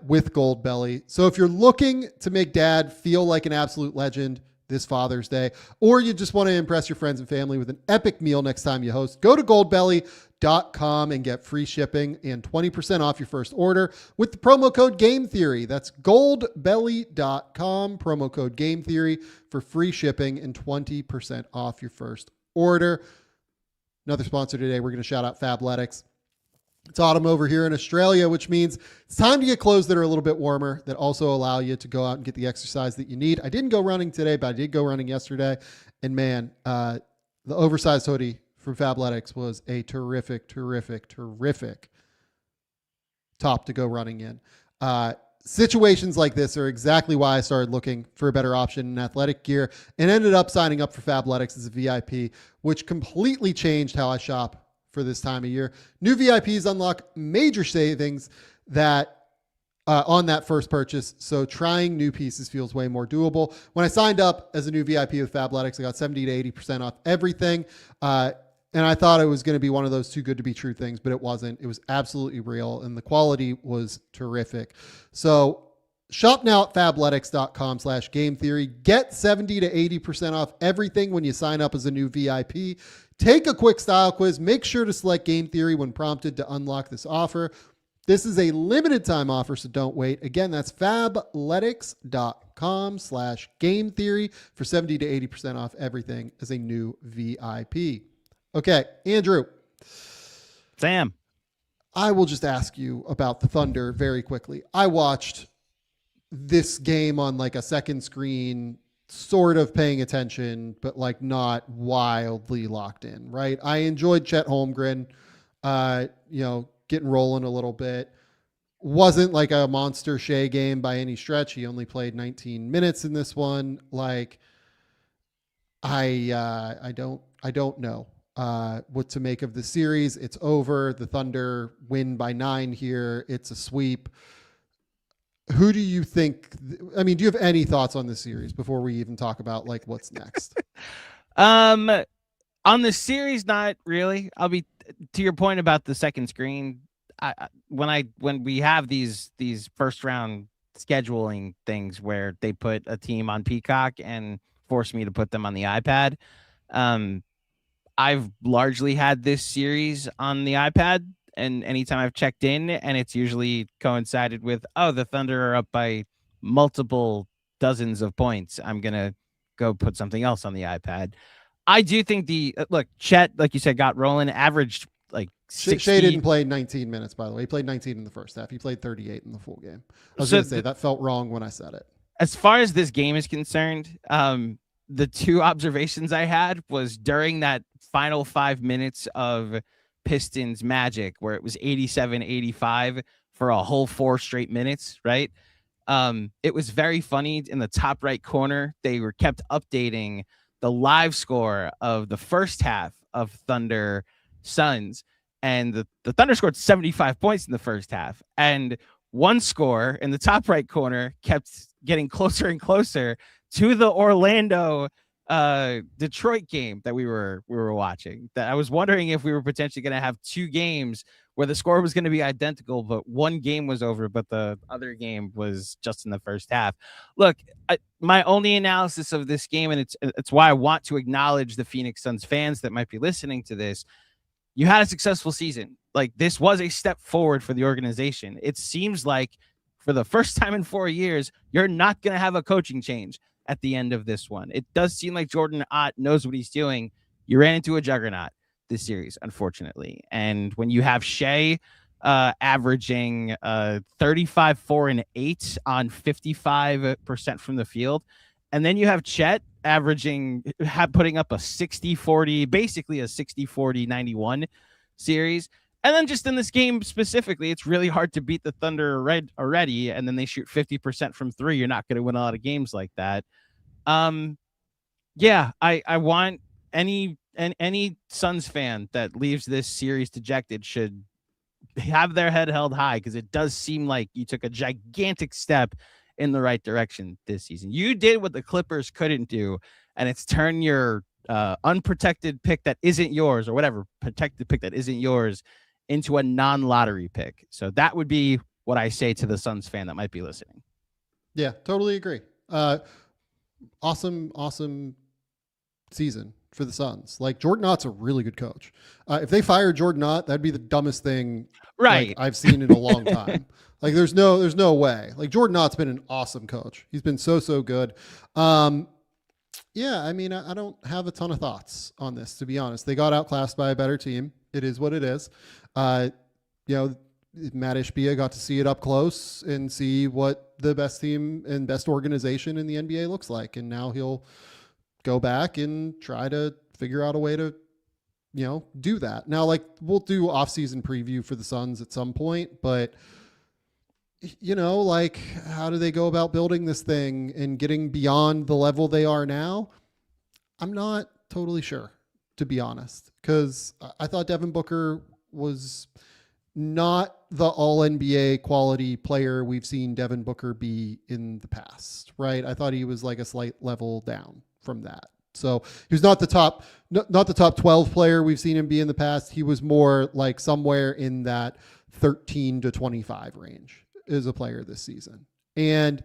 with Goldbelly. So if you're looking to make dad feel like an absolute legend this Father's Day, or you just want to impress your friends and family with an epic meal next time you host, go to goldbelly.com and get free shipping and 20% off your first order with the promo code Game Theory. That's goldbelly.com, promo code Game Theory for free shipping and 20% off your first order. Another sponsor today, we're going to shout out Fabletics. It's autumn over here in Australia, which means it's time to get clothes that are a little bit warmer that also allow you to go out and get the exercise that you need. I didn't go running today, but I did go running yesterday. And man, the oversized hoodie from Fabletics was a terrific top to go running in. Situations like this are exactly why I started looking for a better option in athletic gear and ended up signing up for Fabletics as a VIP, which completely changed how I shop for this time of year. New VIPs unlock major savings that on that first purchase. So trying new pieces feels way more doable. When I signed up as a new VIP with Fabletics, I got 70 to 80% off everything. And I thought it was going to be one of those too good to be true things, but it wasn't. It was absolutely real, and the quality was terrific. So shop now at fabletics.com/game theory. Get 70 to 80% off everything when you sign up as a new VIP. Take a quick style quiz. Make sure to select Game Theory when prompted to unlock this offer. This is a limited time offer, so don't wait. Again, that's fabletics.com/game theory for 70 to 80% off everything as a new VIP. Okay, Andrew. Sam. I will just ask you about the Thunder very quickly. I watched this game on like a second screen, sort of paying attention, but like not wildly locked in, right? I enjoyed Chet Holmgren, getting rolling a little bit. Wasn't like a monster Shea game by any stretch. He only played 19 minutes in this one. Like, I don't know what to make of the series. It's over. The Thunder win by 9 here. It's a sweep. Who do you think? Do you have any thoughts on this series before we even talk about like what's next? On the series, not really. I'll be to your point about the second screen. When we have these first round scheduling things where they put a team on Peacock and force me to put them on the iPad, I've largely had this series on the iPad, and anytime I've checked in, and it's usually coincided with, the Thunder are up by multiple dozens of points, I'm gonna go put something else on the iPad. I do think Chet, like you said, got rolling, averaged like 60. Shea didn't play 19 minutes, by the way. He played 19 in the first half. He played 38 in the full game. I was going to say that felt wrong when I said it. As far as this game is concerned, the two observations I had was during that final 5 minutes of Pistons Magic, where it was 87-85 for a whole 4 straight minutes, right? It was very funny. In the top right corner, they were kept updating the live score of the first half of Thunder Suns, and the Thunder scored 75 points in the first half, and one score in the top right corner kept getting closer and closer to the Orlando Detroit game that we were watching. That I was wondering if we were potentially going to have 2 games where the score was going to be identical, but one game was over, but the other game was just in the first half. Look, my only analysis of this game, and it's why I want to acknowledge the Phoenix Suns fans that might be listening to this. You had a successful season. Like, this was a step forward for the organization. It seems like for the first time in 4 years, you're not going to have a coaching change at the end of this one. It does seem like Jordan Ott knows what he's doing. You ran into a juggernaut this series, unfortunately. And when you have Shea averaging 35, 4, and 8 on 55% from the field, and then you have Chet putting up a 60-40, basically a 60-40-91 series. And then just in this game specifically, it's really hard to beat the Thunder already. And then they shoot 50% from 3. You're not going to win a lot of games like that. I want any Suns fan that leaves this series dejected should have their head held high, because it does seem like you took a gigantic step in the right direction this season. You did what the Clippers couldn't do, and it's turn your unprotected pick that isn't yours, or whatever protected pick that isn't yours, into a non-lottery pick. So that would be what I say to the Suns fan that might be listening. Yeah, totally agree. Awesome season for the Suns. Like, Jordan Ott's a really good coach. If they fired Jordan Ott, that'd be the dumbest thing I've seen in a long time. Like, there's no way. Like, Jordan Ott's been an awesome coach. He's been so good. I don't have a ton of thoughts on this, to be honest. They got outclassed by a better team. It is what it is. Matt Ishbia got to see it up close and see what the best team and best organization in the NBA looks like. And now he'll go back and try to figure out a way to, do that. Now, like, we'll do off-season preview for the Suns at some point, but how do they go about building this thing and getting beyond the level they are now? I'm not totally sure, to be honest, because I thought Devin Booker was not the all-NBA quality player we've seen Devin Booker be in the past, right? I thought he was like a slight level down from that. So he was not the top 12 player we've seen him be in the past. He was more like somewhere in that 13 to 25 range as a player this season. And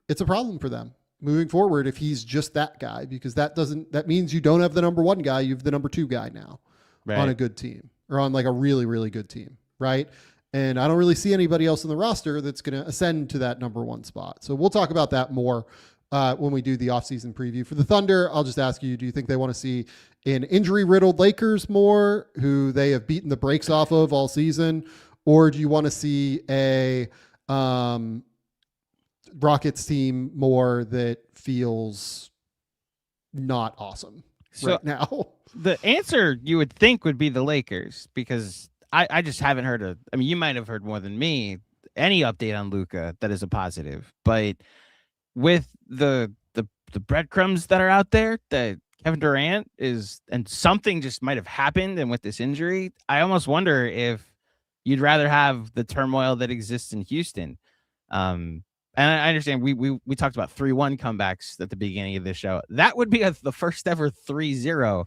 it's a problem for them moving forward if he's just that guy, because that means you don't have the number 1 guy. You have the number 2 guy now on a good team, or on like a really, really good team. Right. And I don't really see anybody else in the roster that's going to ascend to that number 1 spot. So we'll talk about that more when we do the offseason preview. For the Thunder, I'll just ask you, do you think they want to see an injury-riddled Lakers more, who they have beaten the brakes off of all season? Or do you want to see a Rockets team more that feels not awesome right now. The answer you would think would be the Lakers, because I just haven't heard I mean, you might have heard more than me, any update on Luka that is a positive. But with the breadcrumbs that are out there, that Kevin Durant is, and something just might have happened, and with this injury, I almost wonder if you'd rather have the turmoil that exists in Houston. And I understand we talked about 3-1 comebacks at the beginning of this show. That would be the first ever 3-0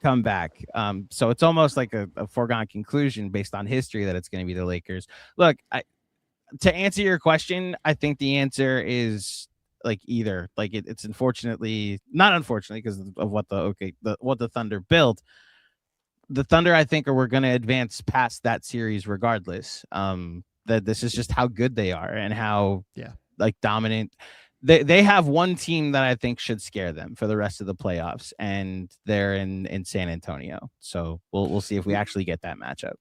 comeback. So it's almost like a foregone conclusion based on history that it's going to be the Lakers. Look, to answer your question, I think the answer is like either. Like it's unfortunately, not unfortunately, because of what the Thunder built. The Thunder, I think, we're going to advance past that series regardless. That this is just how good they are and how like dominant. They have one team that I think should scare them for the rest of the playoffs, and they're in San Antonio. So we'll see if we actually get that matchup.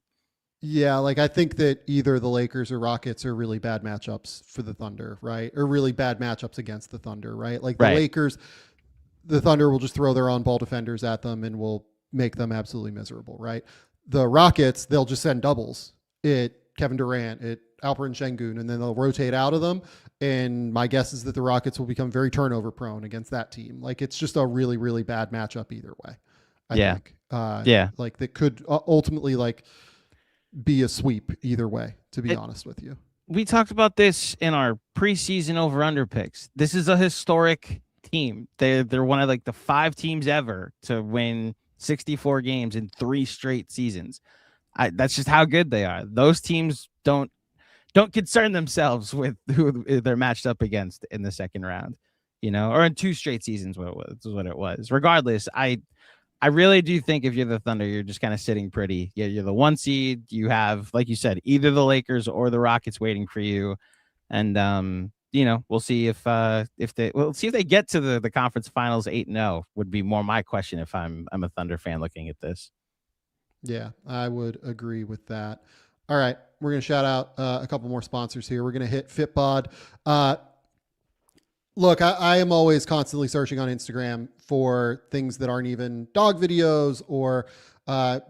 Yeah, like I think that either the Lakers or Rockets are really bad matchups for the Thunder, right? Or really bad matchups against the Thunder, right? Like the Lakers, the Thunder will just throw their on-ball defenders at them and will make them absolutely miserable, right? The Rockets, they'll just send doubles at Kevin Durant, at Alperen Şengün, and then they'll rotate out of them. And my guess is that the Rockets will become very turnover prone against that team. Like it's just a really, really bad matchup either way. I think. Like that could ultimately like be a sweep either way, to be honest with you. We talked about this in our preseason over-under picks. This is a historic team. They're one of like the 5 teams ever to win 64 games in 3 straight seasons. That's just how good they are. Those teams don't concern themselves with who they're matched up against in the second round, or in 2 straight seasons. What it was. Regardless, I really do think if you're the Thunder, you're just kind of sitting pretty. You're the 1 seed. You have, like you said, either the Lakers or the Rockets waiting for you. And, we'll see if they get to the conference finals 8-0 would be more my question if I'm a Thunder fan looking at this. Yeah, I would agree with that. All right. We're going to shout out a couple more sponsors here. We're going to hit Fitbod. Look, I am always constantly searching on Instagram for things that aren't even dog videos or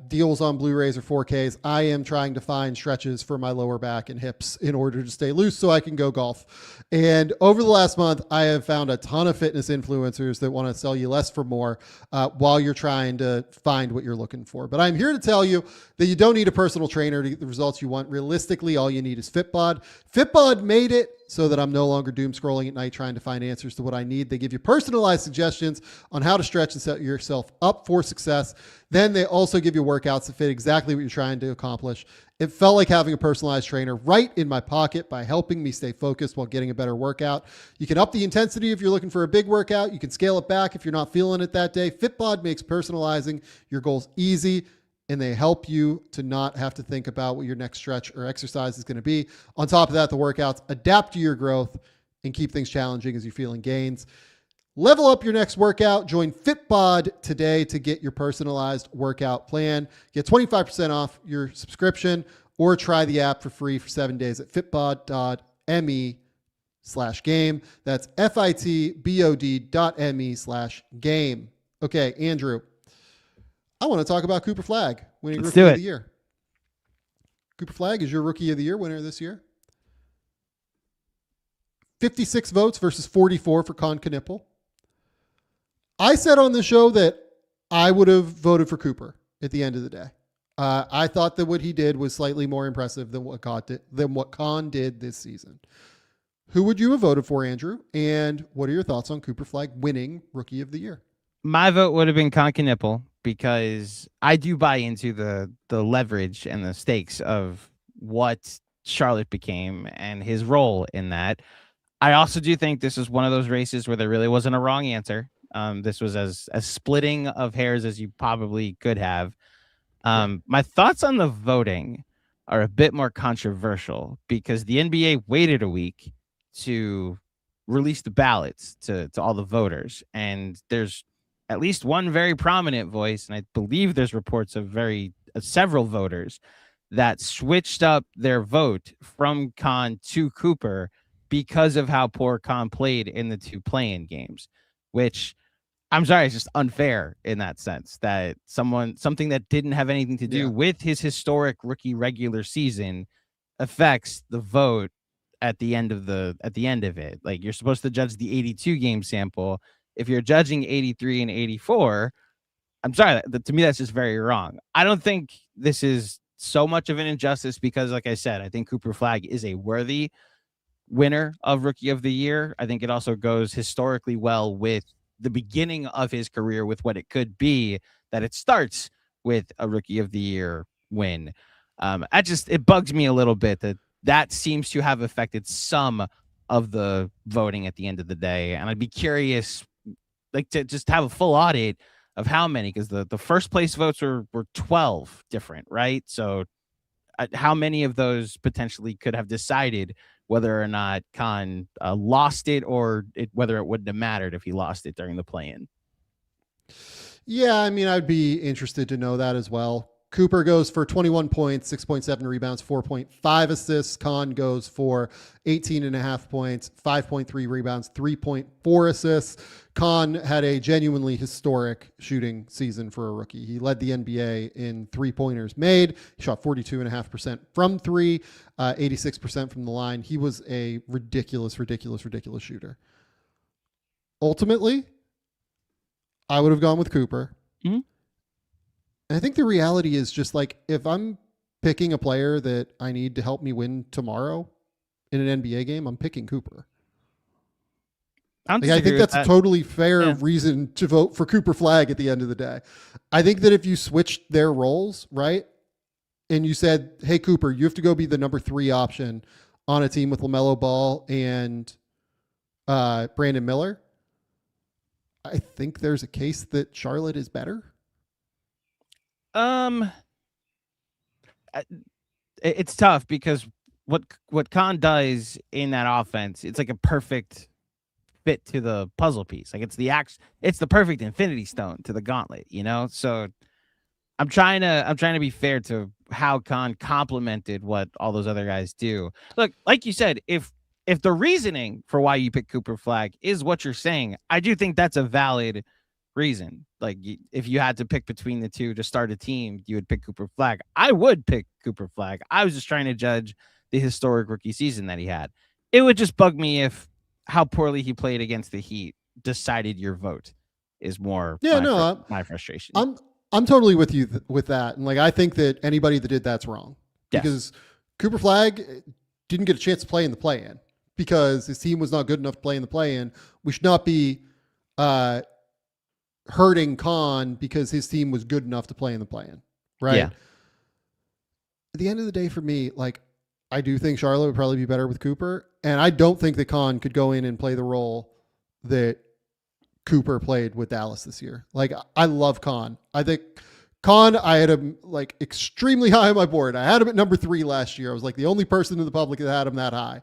deals on Blu-rays or 4Ks. I am trying to find stretches for my lower back and hips in order to stay loose so I can go golf. And over the last month, I have found a ton of fitness influencers that want to sell you less for more while you're trying to find what you're looking for. But I'm here to tell you that you don't need a personal trainer to get the results you want. Realistically, all you need is Fitbod. Fitbod made it so that I'm no longer doom scrolling at night trying to find answers to what I need. They give you personalized suggestions on how to stretch and set yourself up for success. Then they also give you workouts that fit exactly what you're trying to accomplish. It felt like having a personalized trainer right in my pocket by helping me stay focused while getting a better workout. You can up the intensity if you're looking for a big workout. You can scale it back if you're not feeling it that day. Fitbod makes personalizing your goals easy, and they help you to not have to think about what your next stretch or exercise is going to be. On top of that, the workouts adapt to your growth and keep things challenging as you're feeling gains. Level up your next workout. Join Fitbod today to get your personalized workout plan. Get 25% off your subscription or try the app for free for 7 days at fitbod.me/game. That's fitbod.me/game. Okay, Andrew, I want to talk about Cooper Flagg winning Rookie of the Year. Cooper Flagg is your Rookie of the Year winner this year. 56 votes versus 44 for Con Knipple. I said on the show that I would have voted for Cooper at the end of the day. I thought that what he did was slightly more impressive than what Con did this season. Who would you have voted for, Andrew? And what are your thoughts on Cooper Flagg winning Rookie of the Year? My vote would have been Con Knipple because I do buy into the leverage and the stakes of what Charlotte became and his role in that. I also do think this is one of those races where there really wasn't a wrong answer. This was as splitting of hairs as you probably could have. My thoughts on the voting are a bit more controversial because the NBA waited a week to release the ballots to all the voters. And there's at least one very prominent voice, and I believe there's reports of several voters that switched up their vote from Con to Cooper because of how poor Khan played in the 2 play-in games, which I'm sorry, it's just unfair in that sense that something that didn't have anything to do with his historic rookie regular season affects the vote at the end of it. Like, you're supposed to judge the 82 game sample. If you're judging 83 and 84, I'm sorry, to me that's just very wrong. I don't think this is so much of an injustice because, like I said, I think Cooper Flagg is a worthy winner of Rookie of the Year. I think it also goes historically well with the beginning of his career with what it could be, that it starts with a Rookie of the Year win. It bugs me a little bit that seems to have affected some of the voting at the end of the day. And I'd be curious, like, to just have a full audit of how many, because the first place votes were 12 different, right? So how many of those potentially could have decided whether or not Khan lost it, or whether it wouldn't have mattered if he lost it during the play-in? Yeah, I mean, I'd be interested to know that as well. Cooper goes for 21 points, 6.7 rebounds, 4.5 assists. Khan goes for 18.5 points, 5.3 rebounds, 3.4 assists. Khan had a genuinely historic shooting season for a rookie. He led the NBA in 3-pointers made. He shot 42.5% from 3, 86% from the line. He was a ridiculous shooter. Ultimately, I would have gone with Cooper. Mm-hmm. I think the reality is just like, if I'm picking a player that I need to help me win tomorrow in an NBA game, I'm picking Cooper. I think that's a totally fair reason to vote for Cooper Flagg at the end of the day. I think that if you switched their roles, right, and you said, hey, Cooper, you have to go be the number 3 option on a team with LaMelo Ball and Brandon Miller, I think there's a case that Charlotte is better. It's tough because what Khan does in that offense, it's like a perfect fit to the puzzle piece. Like, it's the perfect infinity stone to the gauntlet, you know? So I'm trying to be fair to how Khan complemented what all those other guys do. Look, like you said, if the reasoning for why you pick Cooper Flagg is what you're saying, I do think that's a valid reason. Like, if you had to pick between the two to start a team, you would pick Cooper Flagg. I would pick Cooper Flagg. I was just trying to judge the historic rookie season that he had. It would just bug me if how poorly he played against the Heat decided your vote is more my frustration. I'm totally with you with that. And like, I think that anybody that did that's wrong, because Cooper Flagg didn't get a chance to play in the play-in because his team was not good enough to play in the play-in. We should not be hurting Khan because his team was good enough to play in the play-in, right? Yeah. At the end of the day, for me, like, I do think Charlotte would probably be better with Cooper, and I don't think that Khan could go in and play the role that Cooper played with Dallas this year. Like, I love Khan. I think Khan, I had him like extremely high on my board. I had him at number 3 last year. I was like the only person in the public that had him that high.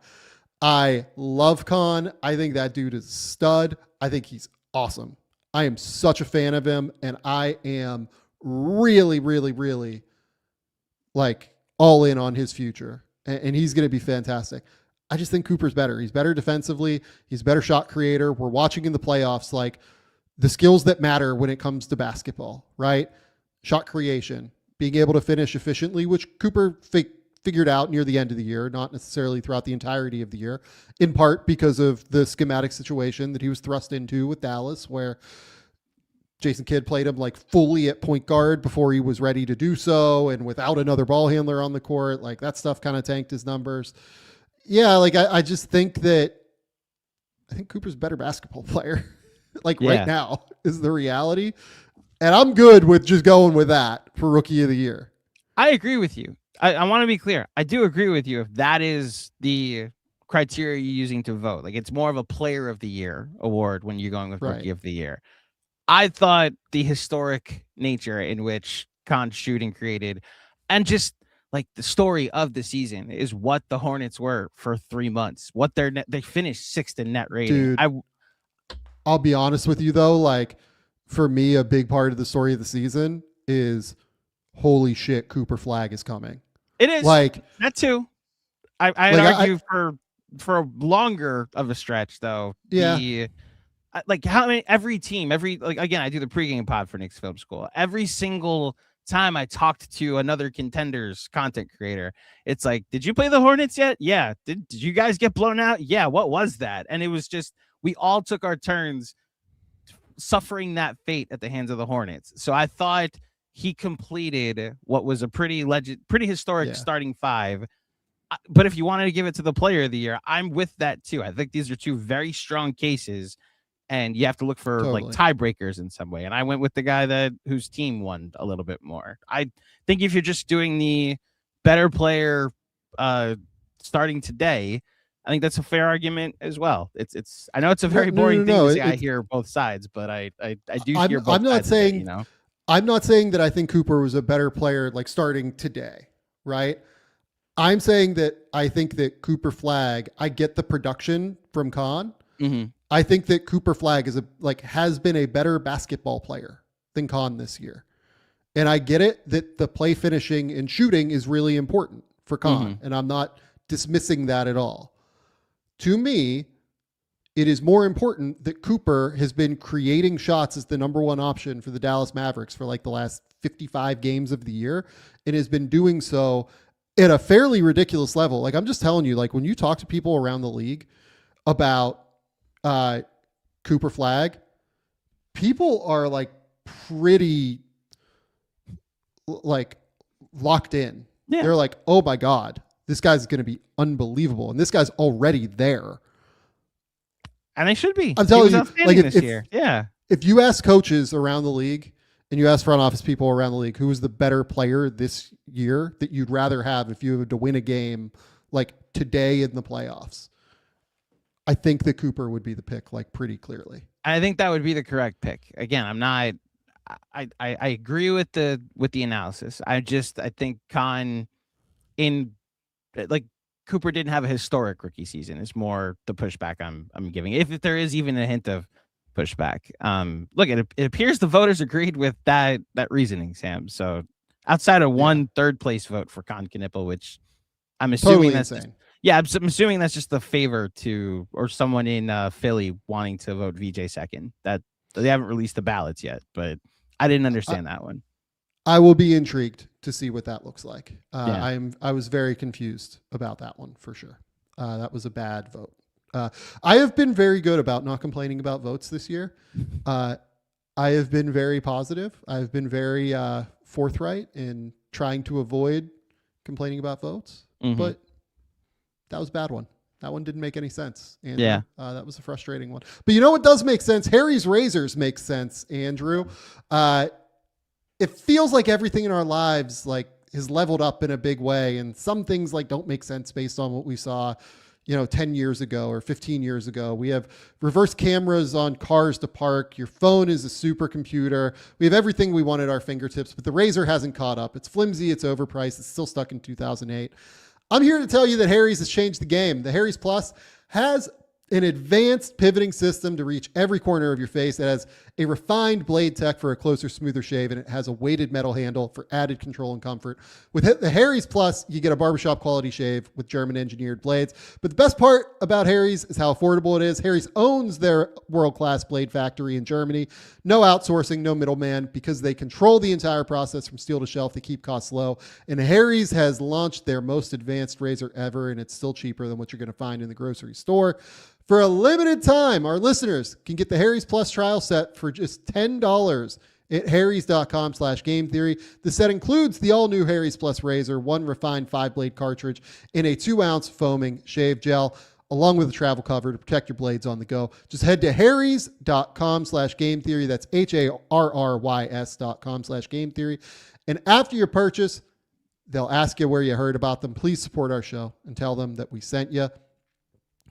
I love Khan. I think that dude is a stud. I think he's awesome. I am such a fan of him, and I am really, really, really like all in on his future, and he's going to be fantastic. I just think Cooper's better. He's better defensively. He's a better shot creator. We're watching in the playoffs, like, the skills that matter when it comes to basketball, right? Shot creation, being able to finish efficiently, which Cooper figured out near the end of the year, not necessarily throughout the entirety of the year, in part because of the schematic situation that he was thrust into with Dallas, where Jason Kidd played him like fully at point guard before he was ready to do so, and without another ball handler on the court. Like, that stuff kind of tanked his numbers. Yeah, like, I just think that I think Cooper's a better basketball player. Like, right now is the reality. And I'm good with just going with that for Rookie of the Year. I agree with you. I want to be clear. I do agree with you if that is the criteria you're using to vote. Like, it's more of a Player of the Year award when you're going with Rookie of the Year. I thought the historic nature in which Khan's shooting created, and just like the story of the season, is what the Hornets were for 3 months. What they finished 6th in net rating. Dude, I'll be honest with you though. Like, for me, a big part of the story of the season is, holy shit, Cooper Flagg is coming. It is, like, that too. I'd argue for for longer of a stretch though. Yeah. Like how many, every team, like again, I do the pregame pod for Knicks Film School. Every single time I talked to another contenders content creator, it's like, did you play the Hornets yet? Yeah. Did you guys get blown out? Yeah. What was that? And it was just, we all took our turns suffering that fate at the hands of the Hornets. So I thought he completed what was a pretty historic starting five. But if you wanted to give it to the player of the year, I'm with that too. I think these are two very strong cases, and you have to look for like tiebreakers in some way. And I went with the guy whose team won a little bit more. I think if you're just doing the better player starting today, I think that's a fair argument as well. It's I know it's a very boring thing to say. I hear both sides, but I do hear both sides. I'm not saying that I think Cooper was a better player like starting today, right? I'm saying that I think that Cooper Flagg, I get the production from Khan. Mm-hmm. I think that Cooper Flagg has been a better basketball player than Khan this year. And I get it that the play finishing and shooting is really important for Khan. And I'm not dismissing that at all. To me, it is more important that Cooper has been creating shots as the number one option for the Dallas Mavericks for like the last 55 games of the year, and has been doing so at a fairly ridiculous level. Like, I'm just telling you, like when you talk to people around the league about Cooper Flagg, people are like pretty like locked in. Yeah. They're like, oh my God, this guy's going to be unbelievable. And this guy's already there. And they should be. I'm telling you, like this year. Yeah. If you ask coaches around the league and you ask front office people around the league, who is the better player this year that you'd rather have if you had to win a game like today in the playoffs, I think that Cooper would be the pick, like pretty clearly. I think that would be the correct pick. Again, I agree with the analysis. I think Khan Cooper didn't have a historic rookie season. It's more the pushback I'm giving. If there is even a hint of pushback. Look, it appears the voters agreed with that reasoning, Sam. So outside of one third place vote for Khan Knippel, which I'm assuming that's insane. I'm assuming that's just the favor to, or someone in Philly wanting to vote VJ second. That they haven't released the ballots yet, but I didn't understand that one. I will be intrigued to see what that looks like. I was very confused about that one for sure. That was a bad vote. I have been very good about not complaining about votes this year. I have been very positive. I've been very forthright in trying to avoid complaining about votes, but that was a bad one. That one didn't make any sense. Andrew. That was a frustrating one. But you know what does make sense? Harry's Razors makes sense, Andrew. It feels like everything in our lives like has leveled up in a big way, and some things like don't make sense based on what we saw 10 years ago or 15 years ago. We have reverse cameras on cars to park. Your phone is a supercomputer. We have everything we want at our fingertips, but the Razor hasn't caught up. It's flimsy. It's overpriced. It's still stuck in 2008. I'm here to tell you that Harry's has changed the game. The Harry's Plus has an advanced pivoting system to reach every corner of your face. It has a refined blade tech for a closer, smoother shave, and it has a weighted metal handle for added control and comfort. With the Harry's Plus, you get a barbershop quality shave with German engineered blades. But the best part about Harry's is how affordable it is. Harry's owns their world-class blade factory in Germany. No outsourcing, no middleman, because they control the entire process from steel to shelf. They keep costs low. And Harry's has launched their most advanced razor ever, and it's still cheaper than what you're going to find in the grocery store. For a limited time, our listeners can get the Harry's Plus trial set for just $10 at harrys.com/gametheory. The set includes the all-new Harry's Plus razor, one refined 5-blade cartridge, and a 2-ounce foaming shave gel, along with a travel cover to protect your blades on the go. Just head to harrys.com/gametheory. That's HARRYS.com/gametheory. And after your purchase, they'll ask you where you heard about them. Please support our show and tell them that we sent you.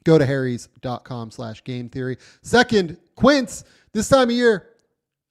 Go to harrys.com/gametheory. Second, Quince, this time of year,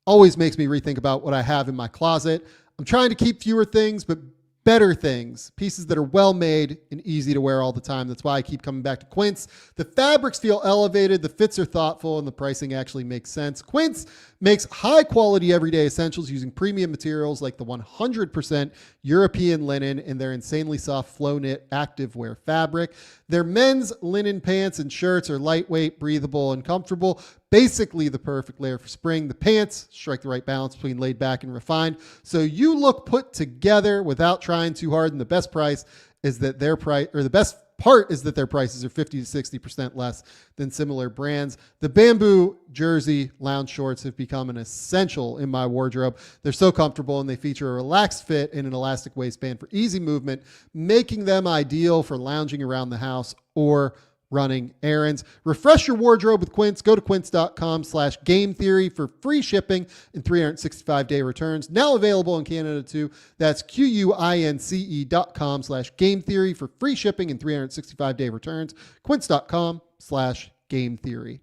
always makes me rethink about what I have in my closet. I'm trying to keep fewer things, but better things, pieces that are well made and easy to wear all the time. That's why I keep coming back to Quince. The fabrics feel elevated, the fits are thoughtful, and the pricing actually makes sense. Quince makes high quality everyday essentials using premium materials like the 100% European linen and their insanely soft flow knit activewear fabric. Their men's linen pants and shirts are lightweight, breathable, and comfortable. Basically the perfect layer for spring. The pants strike the right balance between laid back and refined, so you look put together without trying too hard. And the best price is that their price, or the best part is that their prices are 50 to 60% less than similar brands. The bamboo jersey lounge shorts have become an essential in my wardrobe. They're so comfortable and they feature a relaxed fit and an elastic waistband for easy movement, making them ideal for lounging around the house or running errands. Refresh your wardrobe with Quince. Go to quince.com/game theory for free shipping and 365-day returns. Now available in Canada too. That's QUINCE.com/game theory for free shipping and 365-day returns. Quince.com/game theory.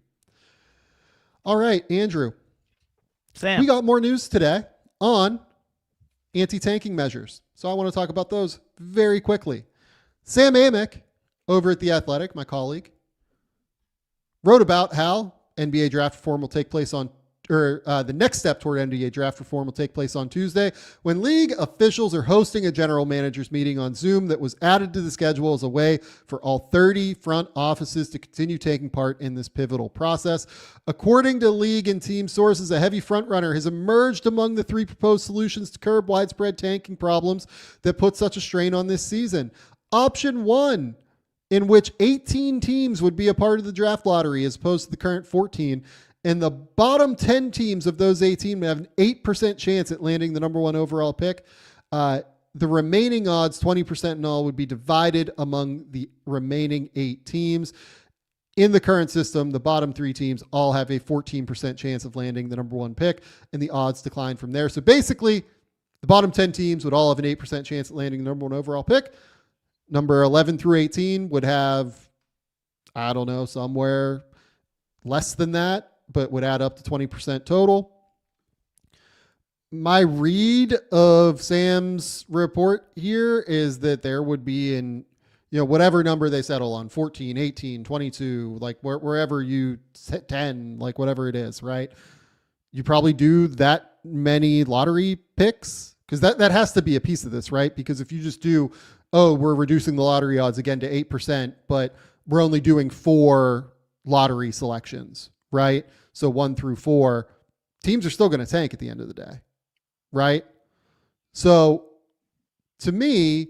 All right, Andrew. Sam. We got more news today on anti-tanking measures. So I want to talk about those very quickly. Sam Amick over at The Athletic, my colleague, wrote about how NBA draft reform will take place on, the next step toward NBA draft reform will take place on Tuesday, when league officials are hosting a general managers meeting on Zoom that was added to the schedule as a way for all 30 front offices to continue taking part in this pivotal process. According to league and team sources, a heavy frontrunner has emerged among the three proposed solutions to curb widespread tanking problems that put such a strain on this season. Option 1, in which 18 teams would be a part of the draft lottery as opposed to the current 14. And the bottom 10 teams of those 18 have an 8% chance at landing the number 1 overall pick. The remaining odds, 20% in all, would be divided among the remaining 8 teams. In the current system, the bottom 3 teams all have a 14% chance of landing the number 1 pick, and the odds decline from there. So basically, the bottom 10 teams would all have an 8% chance at landing the number 1 overall pick. Number 11 through 18 would have, I don't know, somewhere less than that, but would add up to 20% total. My read of Sam's report here is that there would be in, whatever number they settle on, 14, 18, 22, like wherever you set 10, like whatever it is, right? You probably do that many lottery picks, because that has to be a piece of this, right? Because if you just do, we're reducing the lottery odds again to 8%, but we're only doing 4 lottery selections, right? So 1 through 4, teams are still going to tank at the end of the day, right? So to me,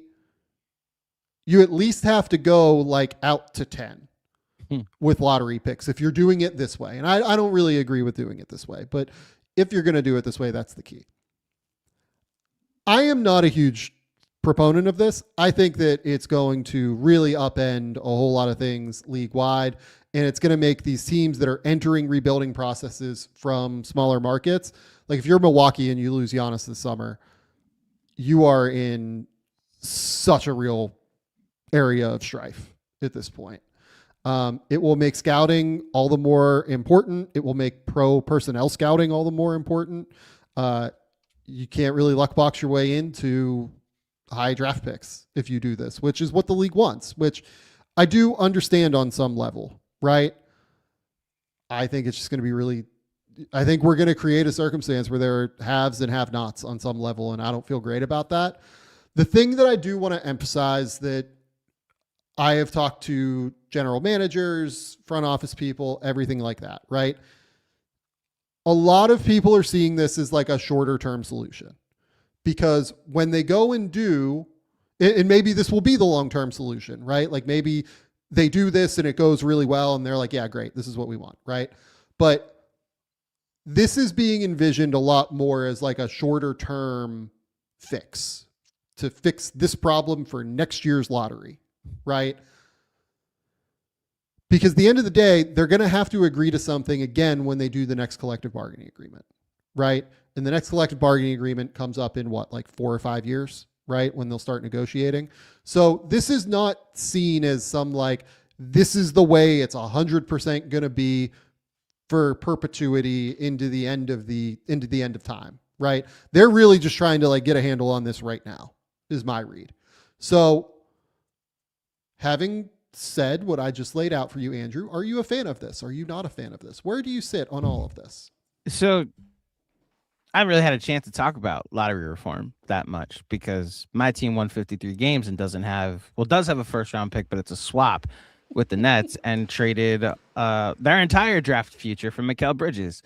you at least have to go like out to 10 with lottery picks if you're doing it this way. And I don't really agree with doing it this way, but if you're going to do it this way, that's the key. I am not a huge proponent of this. I think that it's going to really upend a whole lot of things league wide, and it's going to make these teams that are entering rebuilding processes from smaller markets, like if you're Milwaukee and you lose Giannis this summer, you are in such a real area of strife at this point. It will make scouting all the more important. It will make pro personnel scouting all the more important. You can't really luck box your way into high draft picks if you do this, which is what the league wants, which I do understand on some level, right? I think it's just going to be I think we're going to create a circumstance where there are haves and have-nots on some level, and I don't feel great about that. The thing that I do want to emphasize, that I have talked to general managers, front office people, everything like that, right? A lot of people are seeing this as like a shorter term solution. Because when they go and do, and maybe this will be the long-term solution, right? Like maybe they do this and it goes really well and they're like, yeah, great, this is what we want, right? But this is being envisioned a lot more as like a shorter term fix to fix this problem for next year's lottery, right? Because at the end of the day, they're going to have to agree to something again when they do the next collective bargaining agreement, right? And the next collective bargaining agreement comes up in like 4 or 5 years, right? When they'll start negotiating. So this is not seen as some like, this is the way it's 100% going to be for perpetuity into the end of time, right? They're really just trying to like get a handle on this right now, is my read. So having said what I just laid out for you, Andrew, are you a fan of this? Are you not a fan of this? Where do you sit on all of this? So I haven't really had a chance to talk about lottery reform that much because my team won 53 games and does have a first round pick, but it's a swap with the Nets and traded their entire draft future for Mikal Bridges.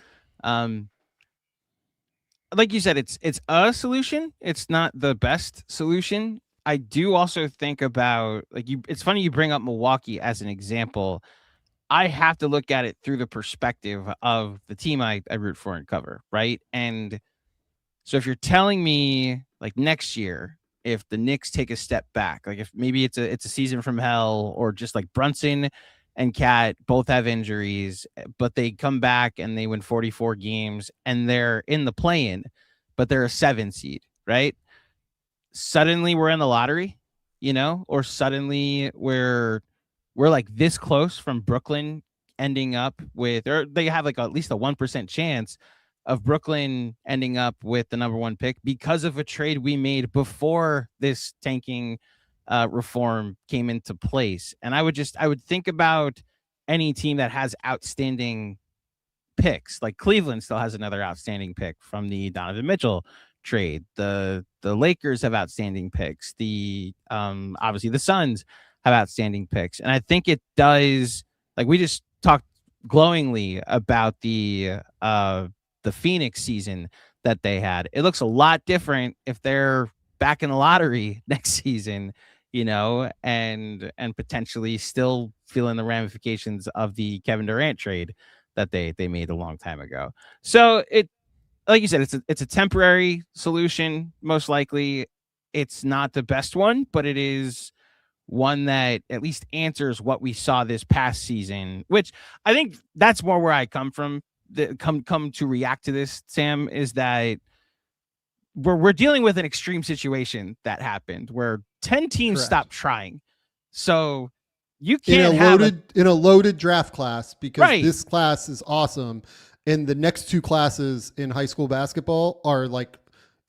Like you said, it's a solution. It's not the best solution. I do also think about it's funny you bring up Milwaukee as an example. I have to look at it through the perspective of the team I root for and cover, right? And so if you're telling me like next year, if the Knicks take a step back, like if maybe it's a season from hell, or just like Brunson and Cat both have injuries, but they come back and they win 44 games and they're in the play-in, but they're a 7 seed, right? Suddenly we're in the lottery, or suddenly we're like this close from Brooklyn ending up with, or they have like at least a 1% chance of Brooklyn ending up with the number 1 pick because of a trade we made before this tanking reform came into place. And I would think about any team that has outstanding picks. Like Cleveland still has another outstanding pick from the Donovan Mitchell trade. The Lakers have outstanding picks. The obviously the Suns have outstanding picks. And I think it does, like we just talked glowingly about the Phoenix season that they had. It looks a lot different if they're back in the lottery next season, and potentially still feeling the ramifications of the Kevin Durant trade that they made a long time ago. So it, like you said, it's a temporary solution. Most likely it's not the best one, but it is one that at least answers what we saw this past season, which I think that's more where I come from. Come to react to this, Sam, is that we're dealing with an extreme situation that happened where 10 teams Correct. Stopped trying. So you can't in a loaded draft class, because right. This class is awesome. And the next 2 classes in high school basketball are like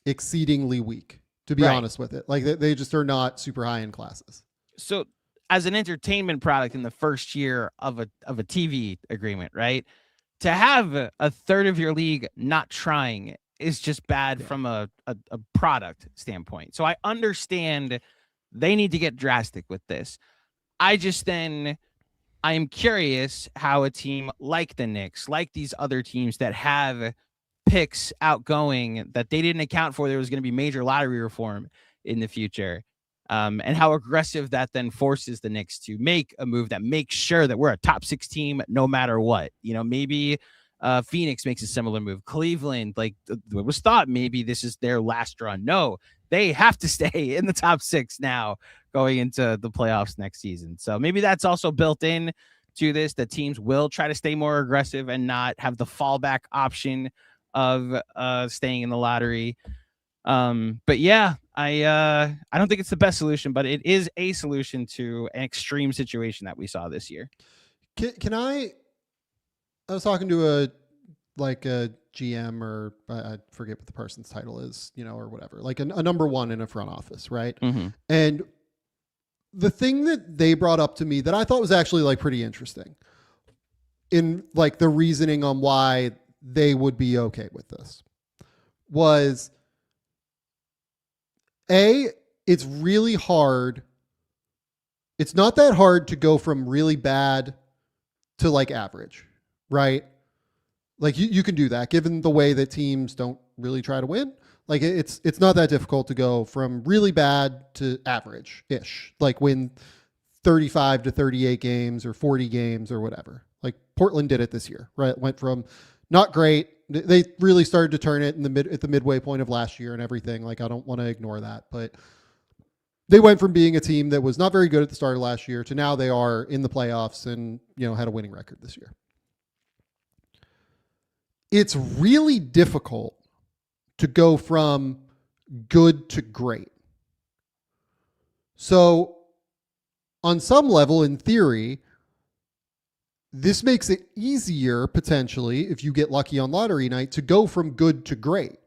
exceedingly weak, to be honest with it. Like they just are not super high end classes. So as an entertainment product in the first year of a TV agreement, right? To have a third of your league not trying is just bad from a product standpoint. So I understand they need to get drastic with this. I am curious how a team like the Knicks, like these other teams that have picks outgoing that they didn't account for, there was going to be major lottery reform in the future. And how aggressive that then forces the Knicks to make a move that makes sure that we're a top 6 team no matter what. Maybe Phoenix makes a similar move. Cleveland, like it was thought maybe this is their last run. No, they have to stay in the top 6 now going into the playoffs next season. So maybe that's also built in to this, that teams will try to stay more aggressive and not have the fallback option of staying in the lottery. But yeah, I don't think it's the best solution, but it is a solution to an extreme situation that we saw this year. Can I was talking to a GM, or I forget what the person's title is, or whatever, like a number 1 in a front office. Right. Mm-hmm. And the thing that they brought up to me that I thought was actually like pretty interesting in like the reasoning on why they would be okay with this was, it's really hard. It's not that hard to go from really bad to like average, right? Like you can do that given the way that teams don't really try to win. Like it's not that difficult to go from really bad to average-ish, like win 35 to 38 games or 40 games or whatever. Like Portland did it this year, right? It went from not great. They really started to turn it at the midway point of last year and everything. Like I don't want to ignore that, but they went from being a team that was not very good at the start of last year to now they are in the playoffs and, had a winning record this year. It's really difficult to go from good to great. So on some level, in theory, this makes it easier potentially, if you get lucky on lottery night, to go from good to great.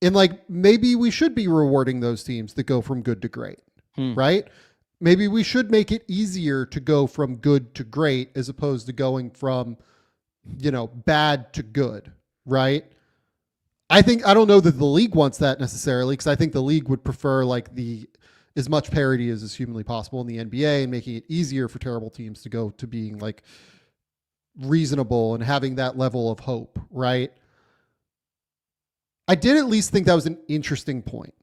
And like, maybe we should be rewarding those teams that go from good to great, right? Maybe we should make it easier to go from good to great as opposed to going from, bad to good, right? I don't know that the league wants that necessarily, because I think the league would prefer like as much parity as is humanly possible in the NBA and making it easier for terrible teams to go to being like reasonable and having that level of hope, right? I did at least think that was an interesting point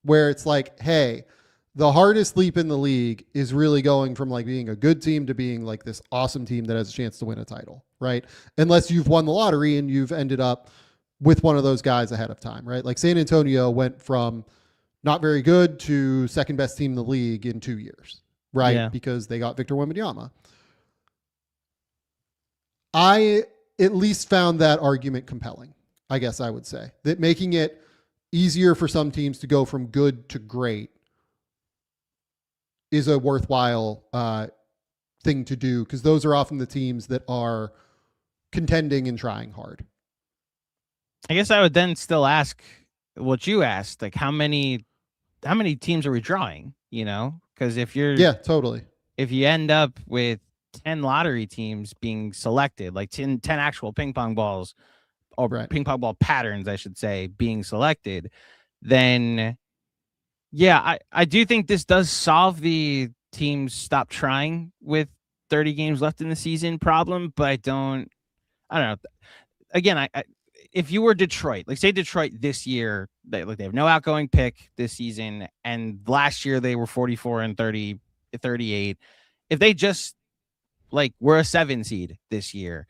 where it's like, hey, the hardest leap in the league is really going from like being a good team to being like this awesome team that has a chance to win a title, right? Unless you've won the lottery and you've ended up with one of those guys ahead of time, right? Like San Antonio went from not very good to second best team in the league in 2 years, right? Yeah. Because they got Victor Wembanyama. I at least found that argument compelling, I guess I would say. That making it easier for some teams to go from good to great is a worthwhile thing to do, because those are often the teams that are contending and trying hard. I guess I would then still ask what you asked, like how many teams are we drawing? Because if you end up with 10 lottery teams being selected, like 10 actual ping pong balls or ping pong ball patterns, I should say, being selected, then yeah, I do think this does solve the teams stop trying with 30 games left in the season problem, but I don't know. Again, if you were Detroit, like say Detroit this year, they have no outgoing pick this season, and last year they were 44 and 38. If they just were a 7 seed this year,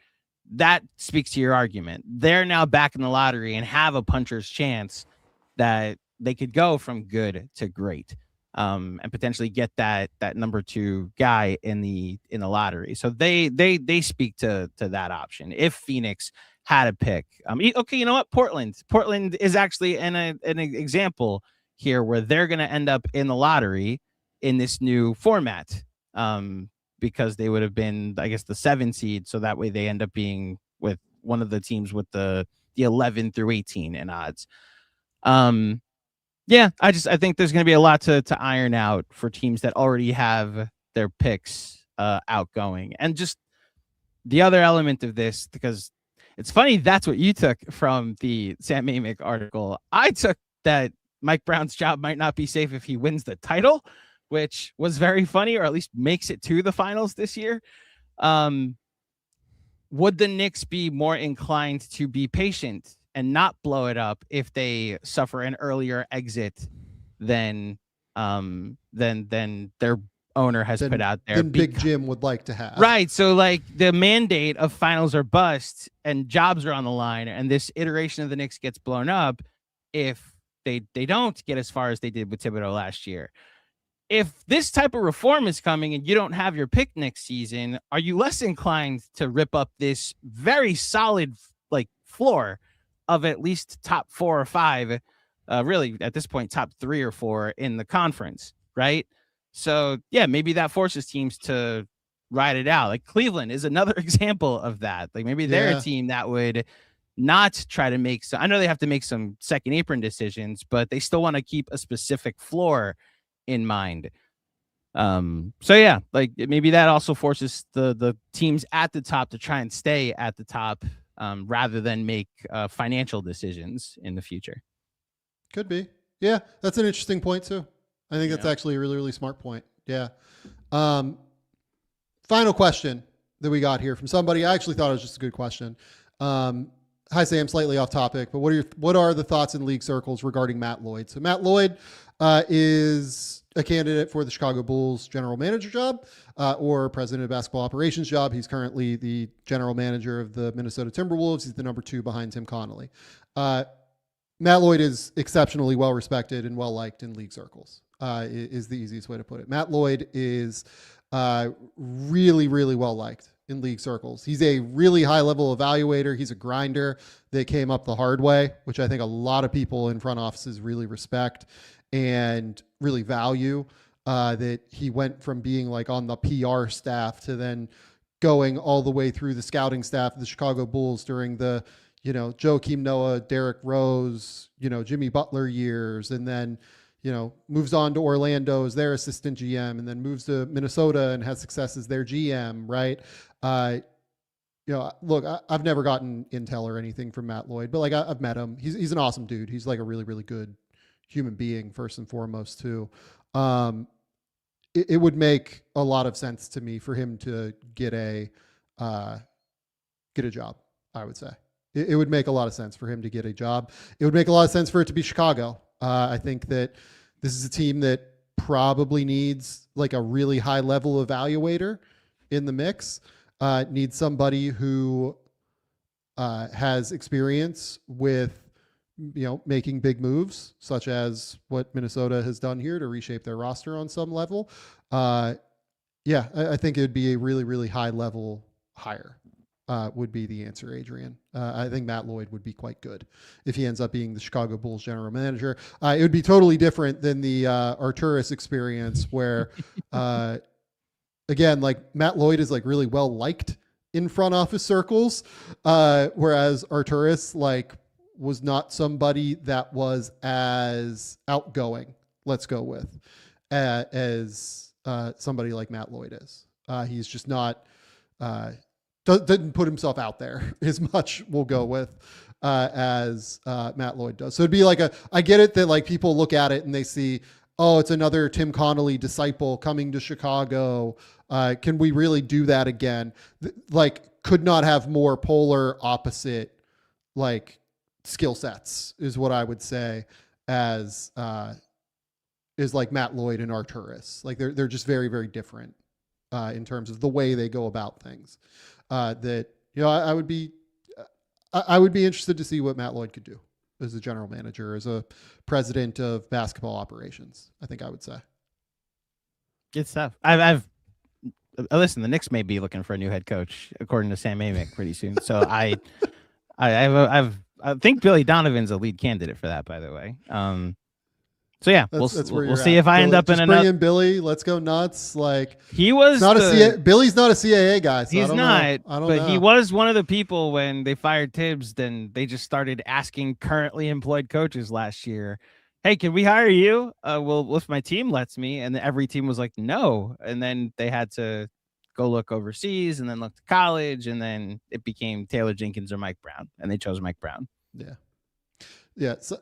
that speaks to your argument. They're now back in the lottery and have a puncher's chance that they could go from good to great, and potentially get that number 2 guy in the lottery. So they speak to that option. If Phoenix had a pick, okay, you know what? Portland is actually an example here where they're going to end up in the lottery in this new format, because they would have been, I guess, the 7 seed. So that way they end up being with one of the teams with the 11 through 18 in odds. Yeah, I think there's going to be a lot to iron out for teams that already have their picks outgoing. And just the other element of this, because it's funny, that's what you took from the Sam Amick article. I took that Mike Brown's job might not be safe if he wins the title, which was very funny, or at least makes it to the finals this year. Would the Knicks be more inclined to be patient and not blow it up if they suffer an earlier exit than their owner has put out there? Than Big Jim would like to have. Right. So like the mandate of finals or bust and jobs are on the line, and this iteration of the Knicks gets blown up if they don't get as far as they did with Thibodeau last year. If this type of reform is coming and you don't have your pick next season, are you less inclined to rip up this very solid floor of at least top 4 or 5, really at this point, top 3 or 4 in the conference, right? So yeah, maybe that forces teams to ride it out. Like Cleveland is another example of that. Like maybe they're a team that would not try to make some, I know they have to make some second apron decisions, but they still want to keep a specific floor in mind. So yeah, maybe that also forces the teams at the top to try and stay at the top, rather than make financial decisions in the future. Could be. Yeah, that's an interesting point too. I think that's actually a really, really smart point. Yeah. Final question that we got here from somebody. I actually thought it was just a good question. Hi, Sam, slightly off topic, but what are the thoughts in league circles regarding Matt Lloyd? So Matt Lloyd is a candidate for the Chicago Bulls general manager job, or president of basketball operations job. He's currently the general manager of the Minnesota Timberwolves. He's the number 2 behind Tim Connolly. Matt Lloyd is exceptionally well respected and well liked in league circles, is the easiest way to put it. Matt Lloyd is really, really well liked in league circles. He's a really high level evaluator. He's a grinder that came up the hard way, which I think a lot of people in front offices really respect and really value, that he went from being on the PR staff to then going all the way through the scouting staff of the Chicago Bulls during the Joakim Noah, Derrick Rose, Jimmy Butler years, and then, moves on to Orlando as their assistant GM, and then moves to Minnesota and has success as their GM, right? Look, I've never gotten intel or anything from Matt Lloyd, but like I've met him. He's an awesome dude. He's like a really, really good human being, first and foremost, too. It would make a lot of sense to me for him to get a job, I would say. It would make a lot of sense for him to get a job. It would make a lot of sense for it to be Chicago. I think that this is a team that probably needs like a really high level evaluator in the mix. Needs somebody who has experience with, making big moves, such as what Minnesota has done here to reshape their roster on some level. I think it would be a really, really high level hire. Would be the answer, Adrian. I think Matt Lloyd would be quite good if he ends up being the Chicago Bulls general manager. It would be totally different than the Arturis experience where, again, like Matt Lloyd is like really well liked in front office circles, whereas Arturis like was not somebody that was as outgoing, let's go with, as somebody like Matt Lloyd is. He's just not... doesn't put himself out there as much, we'll go with, as Matt Lloyd does. So it'd be like I get it that like people look at it and they see, oh, it's another Tim Connolly disciple coming to Chicago. Can we really do that again? Could not have more polar opposite, like skill sets is what I would say as is like Matt Lloyd and Arturis. Like they're just very, very different in terms of the way they go about things. That I would be interested to see what Matt Lloyd could do as a general manager, as a president of basketball operations. I think I would say. Good stuff. I've listen. The Knicks may be looking for a new head coach, according to Sam Amick, pretty soon. So I think Billy Donovan's a lead candidate for that, by the way. So yeah, we'll see if I end up in another. Bring in Billy. Let's go nuts. Like he was not Billy's not a CAA guy. So he's not. I don't know. He know. was one of the people when they fired Tibbs. Then they just started asking currently employed coaches last year, "Hey, can we hire you? Well, if my team lets me." And every team was like, "No." And then they had to go look overseas, and then look to college, and then it became Taylor Jenkins or Mike Brown, and they chose Mike Brown. Yeah. So,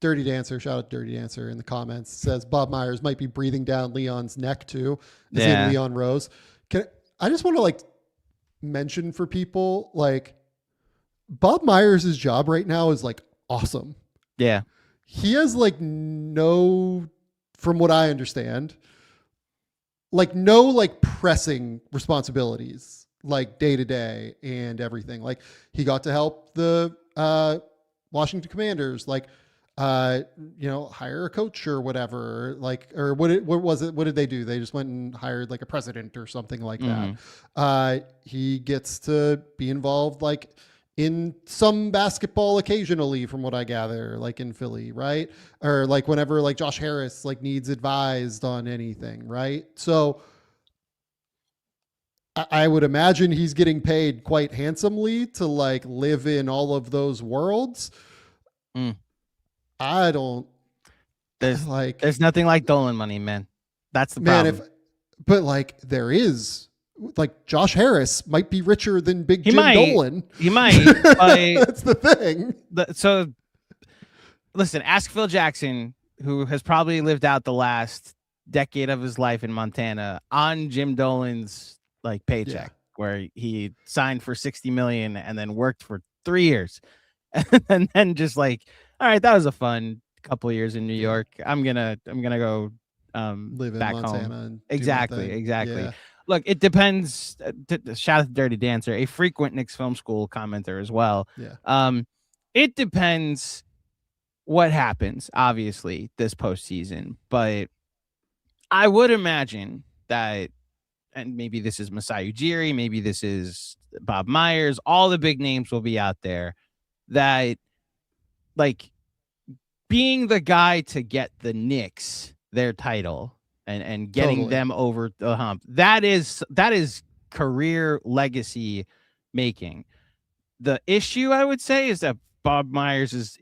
Dirty Dancer, shout out Dirty Dancer in the comments, says Bob Myers might be breathing down Leon's neck too. In Leon Rose. I just want to like mention for people, like Bob Myers' job right now is like awesome. Yeah. He has like no, from what I understand, like no like pressing responsibilities like day to day and everything. Like he got to help the Washington Commanders, like hire a coach or whatever, like, or what was it? What did they do? They just went and hired like a president or something like that. He gets to be involved like in some basketball occasionally, from what I gather, like in Philly, right? Or like whenever like Josh Harris like needs advised on anything, right? So I would imagine he's getting paid quite handsomely to like live in all of those worlds. I don't. There's nothing like Dolan money, man. That's the problem. But like there is, like Josh Harris might be richer than Big Jim Dolan. He might. That's the thing. So listen, ask Phil Jackson, who has probably lived out the last decade of his life in Montana on Jim Dolan's like paycheck, where he signed for $60 million and then worked for 3 years, and then just like, all right, that was a fun couple of years in New York. I'm gonna go live back in Montana home. Exactly. Yeah. Look, it depends. Shout out to Dirty Dancer, a frequent Knicks Film School commenter as well. Yeah. It depends what happens, obviously, this postseason, but I would imagine that. And maybe this is Masai Ujiri, maybe this is Bob Myers, all the big names will be out there, that like being the guy to get the Knicks their title and getting them over the hump. That is career legacy making. The issue, I would say, is that Bob Myers'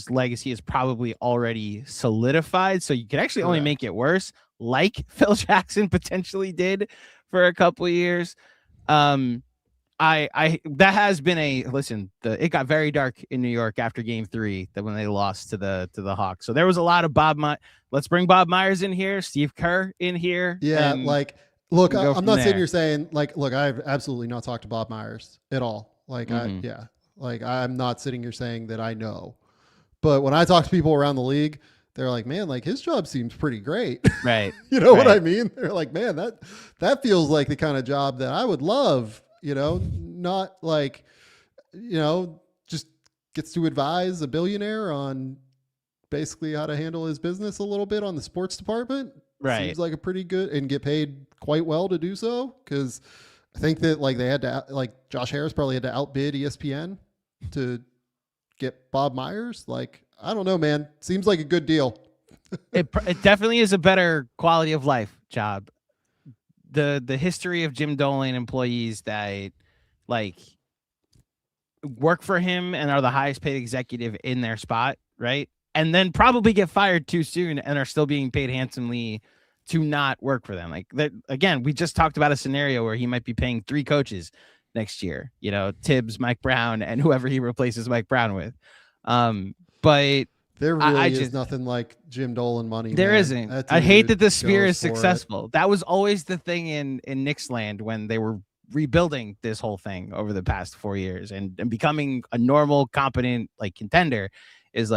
legacy is probably already solidified. So you could actually only make it worse, like Phil Jackson potentially did for a couple of years. That has been it got very dark in New York after game 3 that when they lost to the Hawks. So there was a lot of let's bring Bob Myers in here, Steve Kerr in here. Yeah. Look, I'm not sitting here saying look, I've absolutely not talked to Bob Myers at all. I'm not sitting here saying that I know, but when I talk to people around the league, they're like, man, his job seems pretty great. Right. You know what I mean? They're like, man, that feels like the kind of job that I would love, not just gets to advise a billionaire on basically how to handle his business a little bit on the sports department. Right. Seems like a pretty good and get paid quite well to do so. Cause I think that they had to Josh Harris probably had to outbid ESPN to get Bob Myers. I don't know, man. Seems like a good deal. It definitely is a better quality of life job. The history of Jim Dolan employees that work for him and are the highest paid executive in their spot, right? And then probably get fired too soon and are still being paid handsomely to not work for them. Again, we just talked about a scenario where he might be paying 3 coaches next year, Tibbs, Mike Brown, and whoever he replaces Mike Brown with. But there really is nothing like Jim Dolan money. There isn't. I hate that the Spear is successful. That was always the thing in Knicks land when they were rebuilding this whole thing over the past 4 years and becoming a normal, competent contender is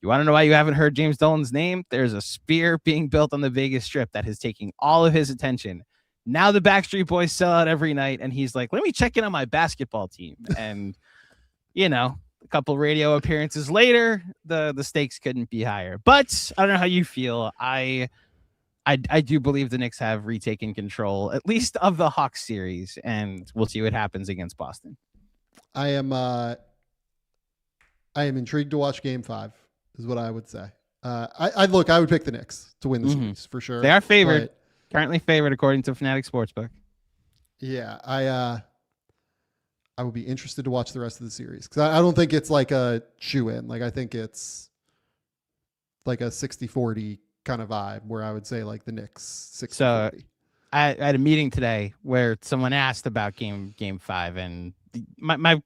you want to know why you haven't heard James Dolan's name? There's a Spear being built on the Vegas Strip that is taking all of his attention. Now the Backstreet Boys sell out every night, and he's like, let me check in on my basketball team. And, a couple radio appearances later, the stakes couldn't be higher. But I don't know how you feel. I do believe the Knicks have retaken control, at least of the Hawks series, and we'll see what happens against Boston. I am intrigued to watch Game 5. Is what I would say. I would pick the Knicks to win the series for sure. They are favored, currently favored according to Fanatics Sportsbook. Yeah, I would be interested to watch the rest of the series because I don't think it's a shoe-in. I think it's a 60-40 kind of vibe where I would say the Knicks 60-40. So I had a meeting today where someone asked about game 5, and my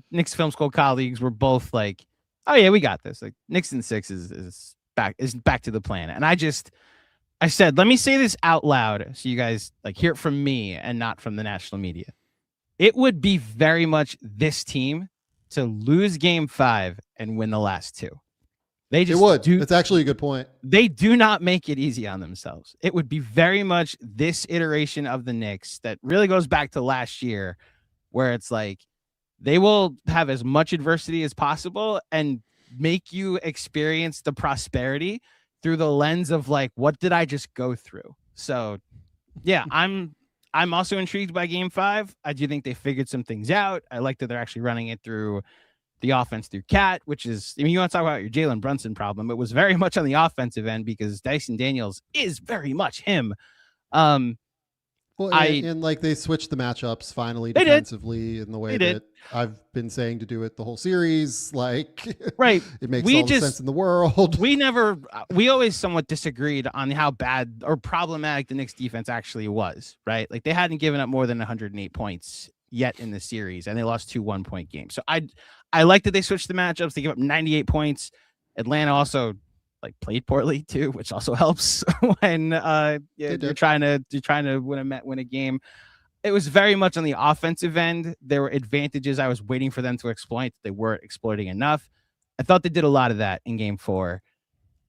Knicks film school colleagues were both like, oh yeah, we got this. Knicks in 6 is back to the plan. And I said, let me say this out loud so you guys hear it from me and not from the national media. It would be very much this team to lose game 5 and win the last 2. It would. That's actually a good point. They do not make it easy on themselves. It would be very much this iteration of the Knicks that really goes back to last year where it's they will have as much adversity as possible and make you experience the prosperity through the lens of what did I just go through? So yeah, I'm also intrigued by game 5. I do think they figured some things out. I like that they're actually running it through the offense through Cat, which is, you want to talk about your Jalen Brunson problem. It was very much on the offensive end because Dyson Daniels is very much him. Well, and they switched the matchups finally defensively in the way that I've been saying to do it the whole series. Right. It makes all the sense in the world. We always somewhat disagreed on how bad or problematic the Knicks defense actually was, right? They hadn't given up more than 108 points yet in the series, and they lost 2 1-point games. So I like that they switched the matchups. They give up 98 points. Atlanta also played poorly too, which also helps when you're trying to win a game. It was very much on the offensive end. There were advantages I was waiting for them to exploit. They weren't exploiting enough. I thought they did a lot of that in game 4.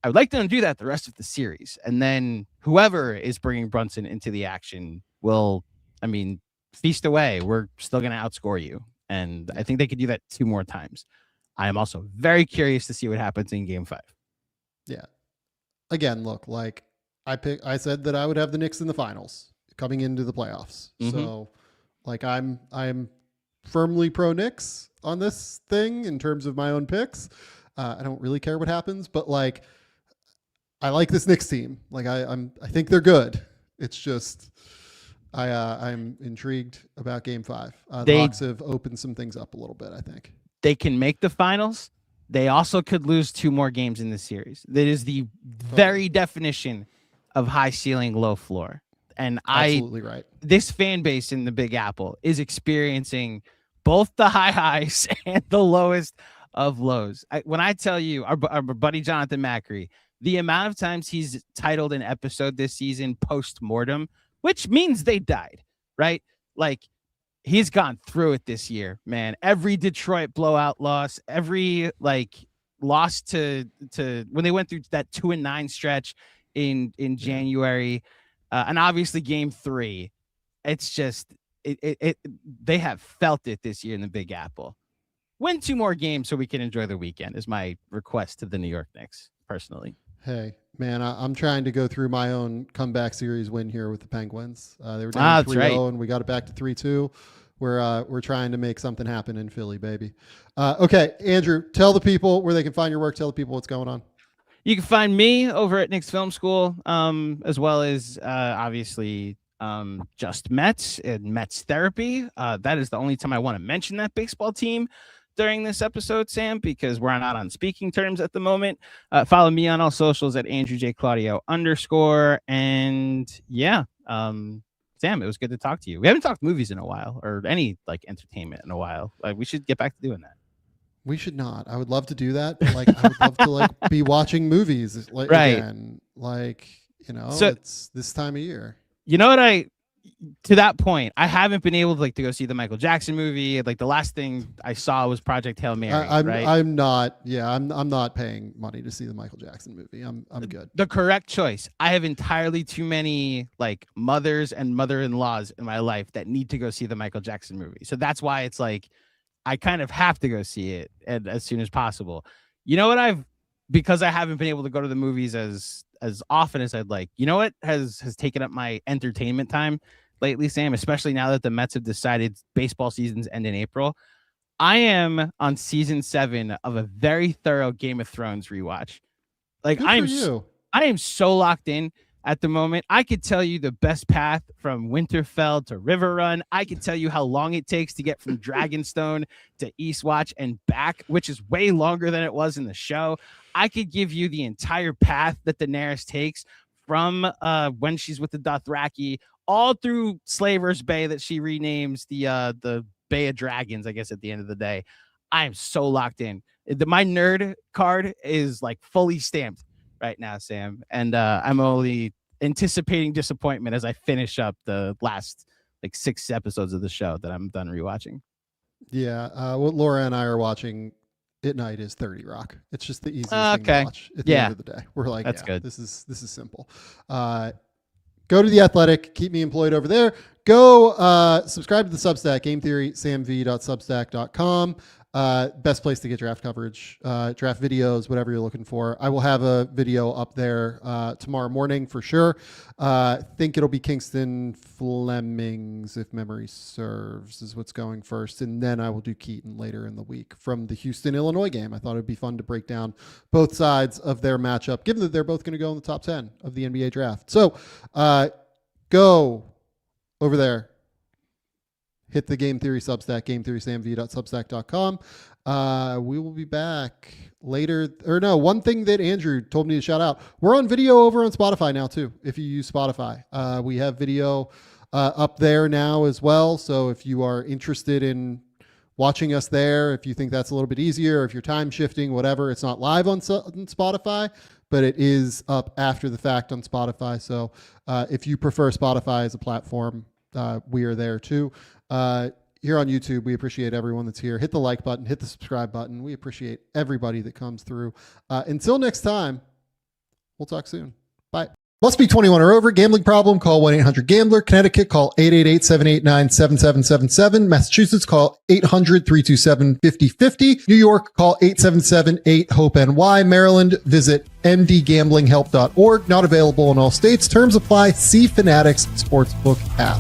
I would like them to do that the rest of the series. And then whoever is bringing Brunson into the action will, feast away. We're still going to outscore you. And I think they could do that 2 more times. I am also very curious to see what happens in game 5. Yeah. Again, look, I said that I would have the Knicks in the finals coming into the playoffs. Mm-hmm. So I'm firmly pro Knicks on this thing in terms of my own picks. I don't really care what happens, but I like this Knicks team. I think they're good. It's just I'm intrigued about Game 5. The They- Hawks have opened some things up a little bit, I think. They can make the finals. They also could lose 2 more games in this series. That is the very definition of high ceiling, low floor. And Absolutely right. This fan base in the Big Apple is experiencing both the high highs and the lowest of lows. When I tell you, our buddy Jonathan Macri, the amount of times he's titled an episode this season post-mortem, which means they died, right? Like, he's gone through it this year, man. Every Detroit blowout loss, every loss to when they went through that 2-9 stretch in January, and obviously Game 3. It's just they have felt it this year in the Big Apple. Win 2 more games so we can enjoy the weekend is my request to the New York Knicks, personally. Hey, man, I'm trying to go through my own comeback series win here with the Penguins. They were down 3-0, right, and we got it back to 3-2. We're trying to make something happen in Philly, baby. Okay, Andrew, tell the people where they can find your work. Tell the people what's going on. You can find me over at Knicks Film School, as well as obviously Just Mets and Mets Therapy. That is the only time I want to mention that baseball team during this episode, Sam, because we're not on speaking terms at the moment. Follow me on all socials at Andrew J. Claudio _. And yeah, Sam, it was good to talk to you. We haven't talked movies in a while, or any entertainment in a while. We should get back to doing that. We should not. I would love to do that, but I would love to be watching movies right again. So, it's this time of year. You know what, to that point, I haven't been able to go see the Michael Jackson movie. The last thing I saw was Project Hail Mary. I'm not paying money to see the Michael Jackson movie. I'm good. The correct choice. I have entirely too many mothers and mother-in-laws in my life that need to go see the Michael Jackson movie. So that's why it's I kind of have to go see it as soon as possible. You know what, because I haven't been able to go to the movies as often as I'd like. You know what has taken up my entertainment time lately, Sam, especially now that the Mets have decided baseball seasons end in April? I am on season 7 of a very thorough Game of Thrones rewatch. I am so locked in at the moment. I could tell you the best path from Winterfell to River Run. I could tell you how long it takes to get from Dragonstone to Eastwatch and back, which is way longer than it was in the show. I could give you the entire path that Daenerys takes from when she's with the Dothraki all through Slaver's Bay that she renames the Bay of Dragons, I guess, at the end of the day. I am so locked in. My nerd card is fully stamped right now, Sam, and I'm only anticipating disappointment as I finish up the last 6 episodes of the show that I'm done rewatching. Yeah, what Laura and I are watching at night is 30 Rock. It's just the easiest thing to watch at the end of the day. We're that's good. This is simple. Go to The Athletic. Keep me employed over there. Go subscribe to the Substack, Game Theory, samv.substack.com. Best place to get draft coverage, draft videos, whatever you're looking for. I will have a video up there tomorrow morning for sure. Think it'll be Kingston Flemings, if memory serves, is what's going first. And then I will do Keaton later in the week from the Houston, Illinois game. I thought it'd be fun to break down both sides of their matchup, given that they're both going to go in the top 10 of the NBA draft. So go over there. Hit the Game Theory Substack, gametheorysamv.substack.com. We will be back later. One thing that Andrew told me to shout out. We're on video over on Spotify now, too, if you use Spotify. We have video up there now as well. So if you are interested in watching us there, if you think that's a little bit easier, if you're time shifting, whatever, it's not live on Spotify, but it is up after the fact on Spotify. So if you prefer Spotify as a platform, we are there, too. Here on YouTube, we appreciate everyone that's here. Hit the like button, hit the subscribe button. We appreciate everybody that comes through. Until next time, we'll talk soon. Bye. Must be 21 or over. Gambling problem? Call 1-800-GAMBLER. Connecticut, call 888-789-7777. Massachusetts, call 800-327-5050. New York, call 877-8-HOPE-NY. Maryland, visit mdgamblinghelp.org. Not available in all states. Terms apply. See Fanatics Sportsbook app.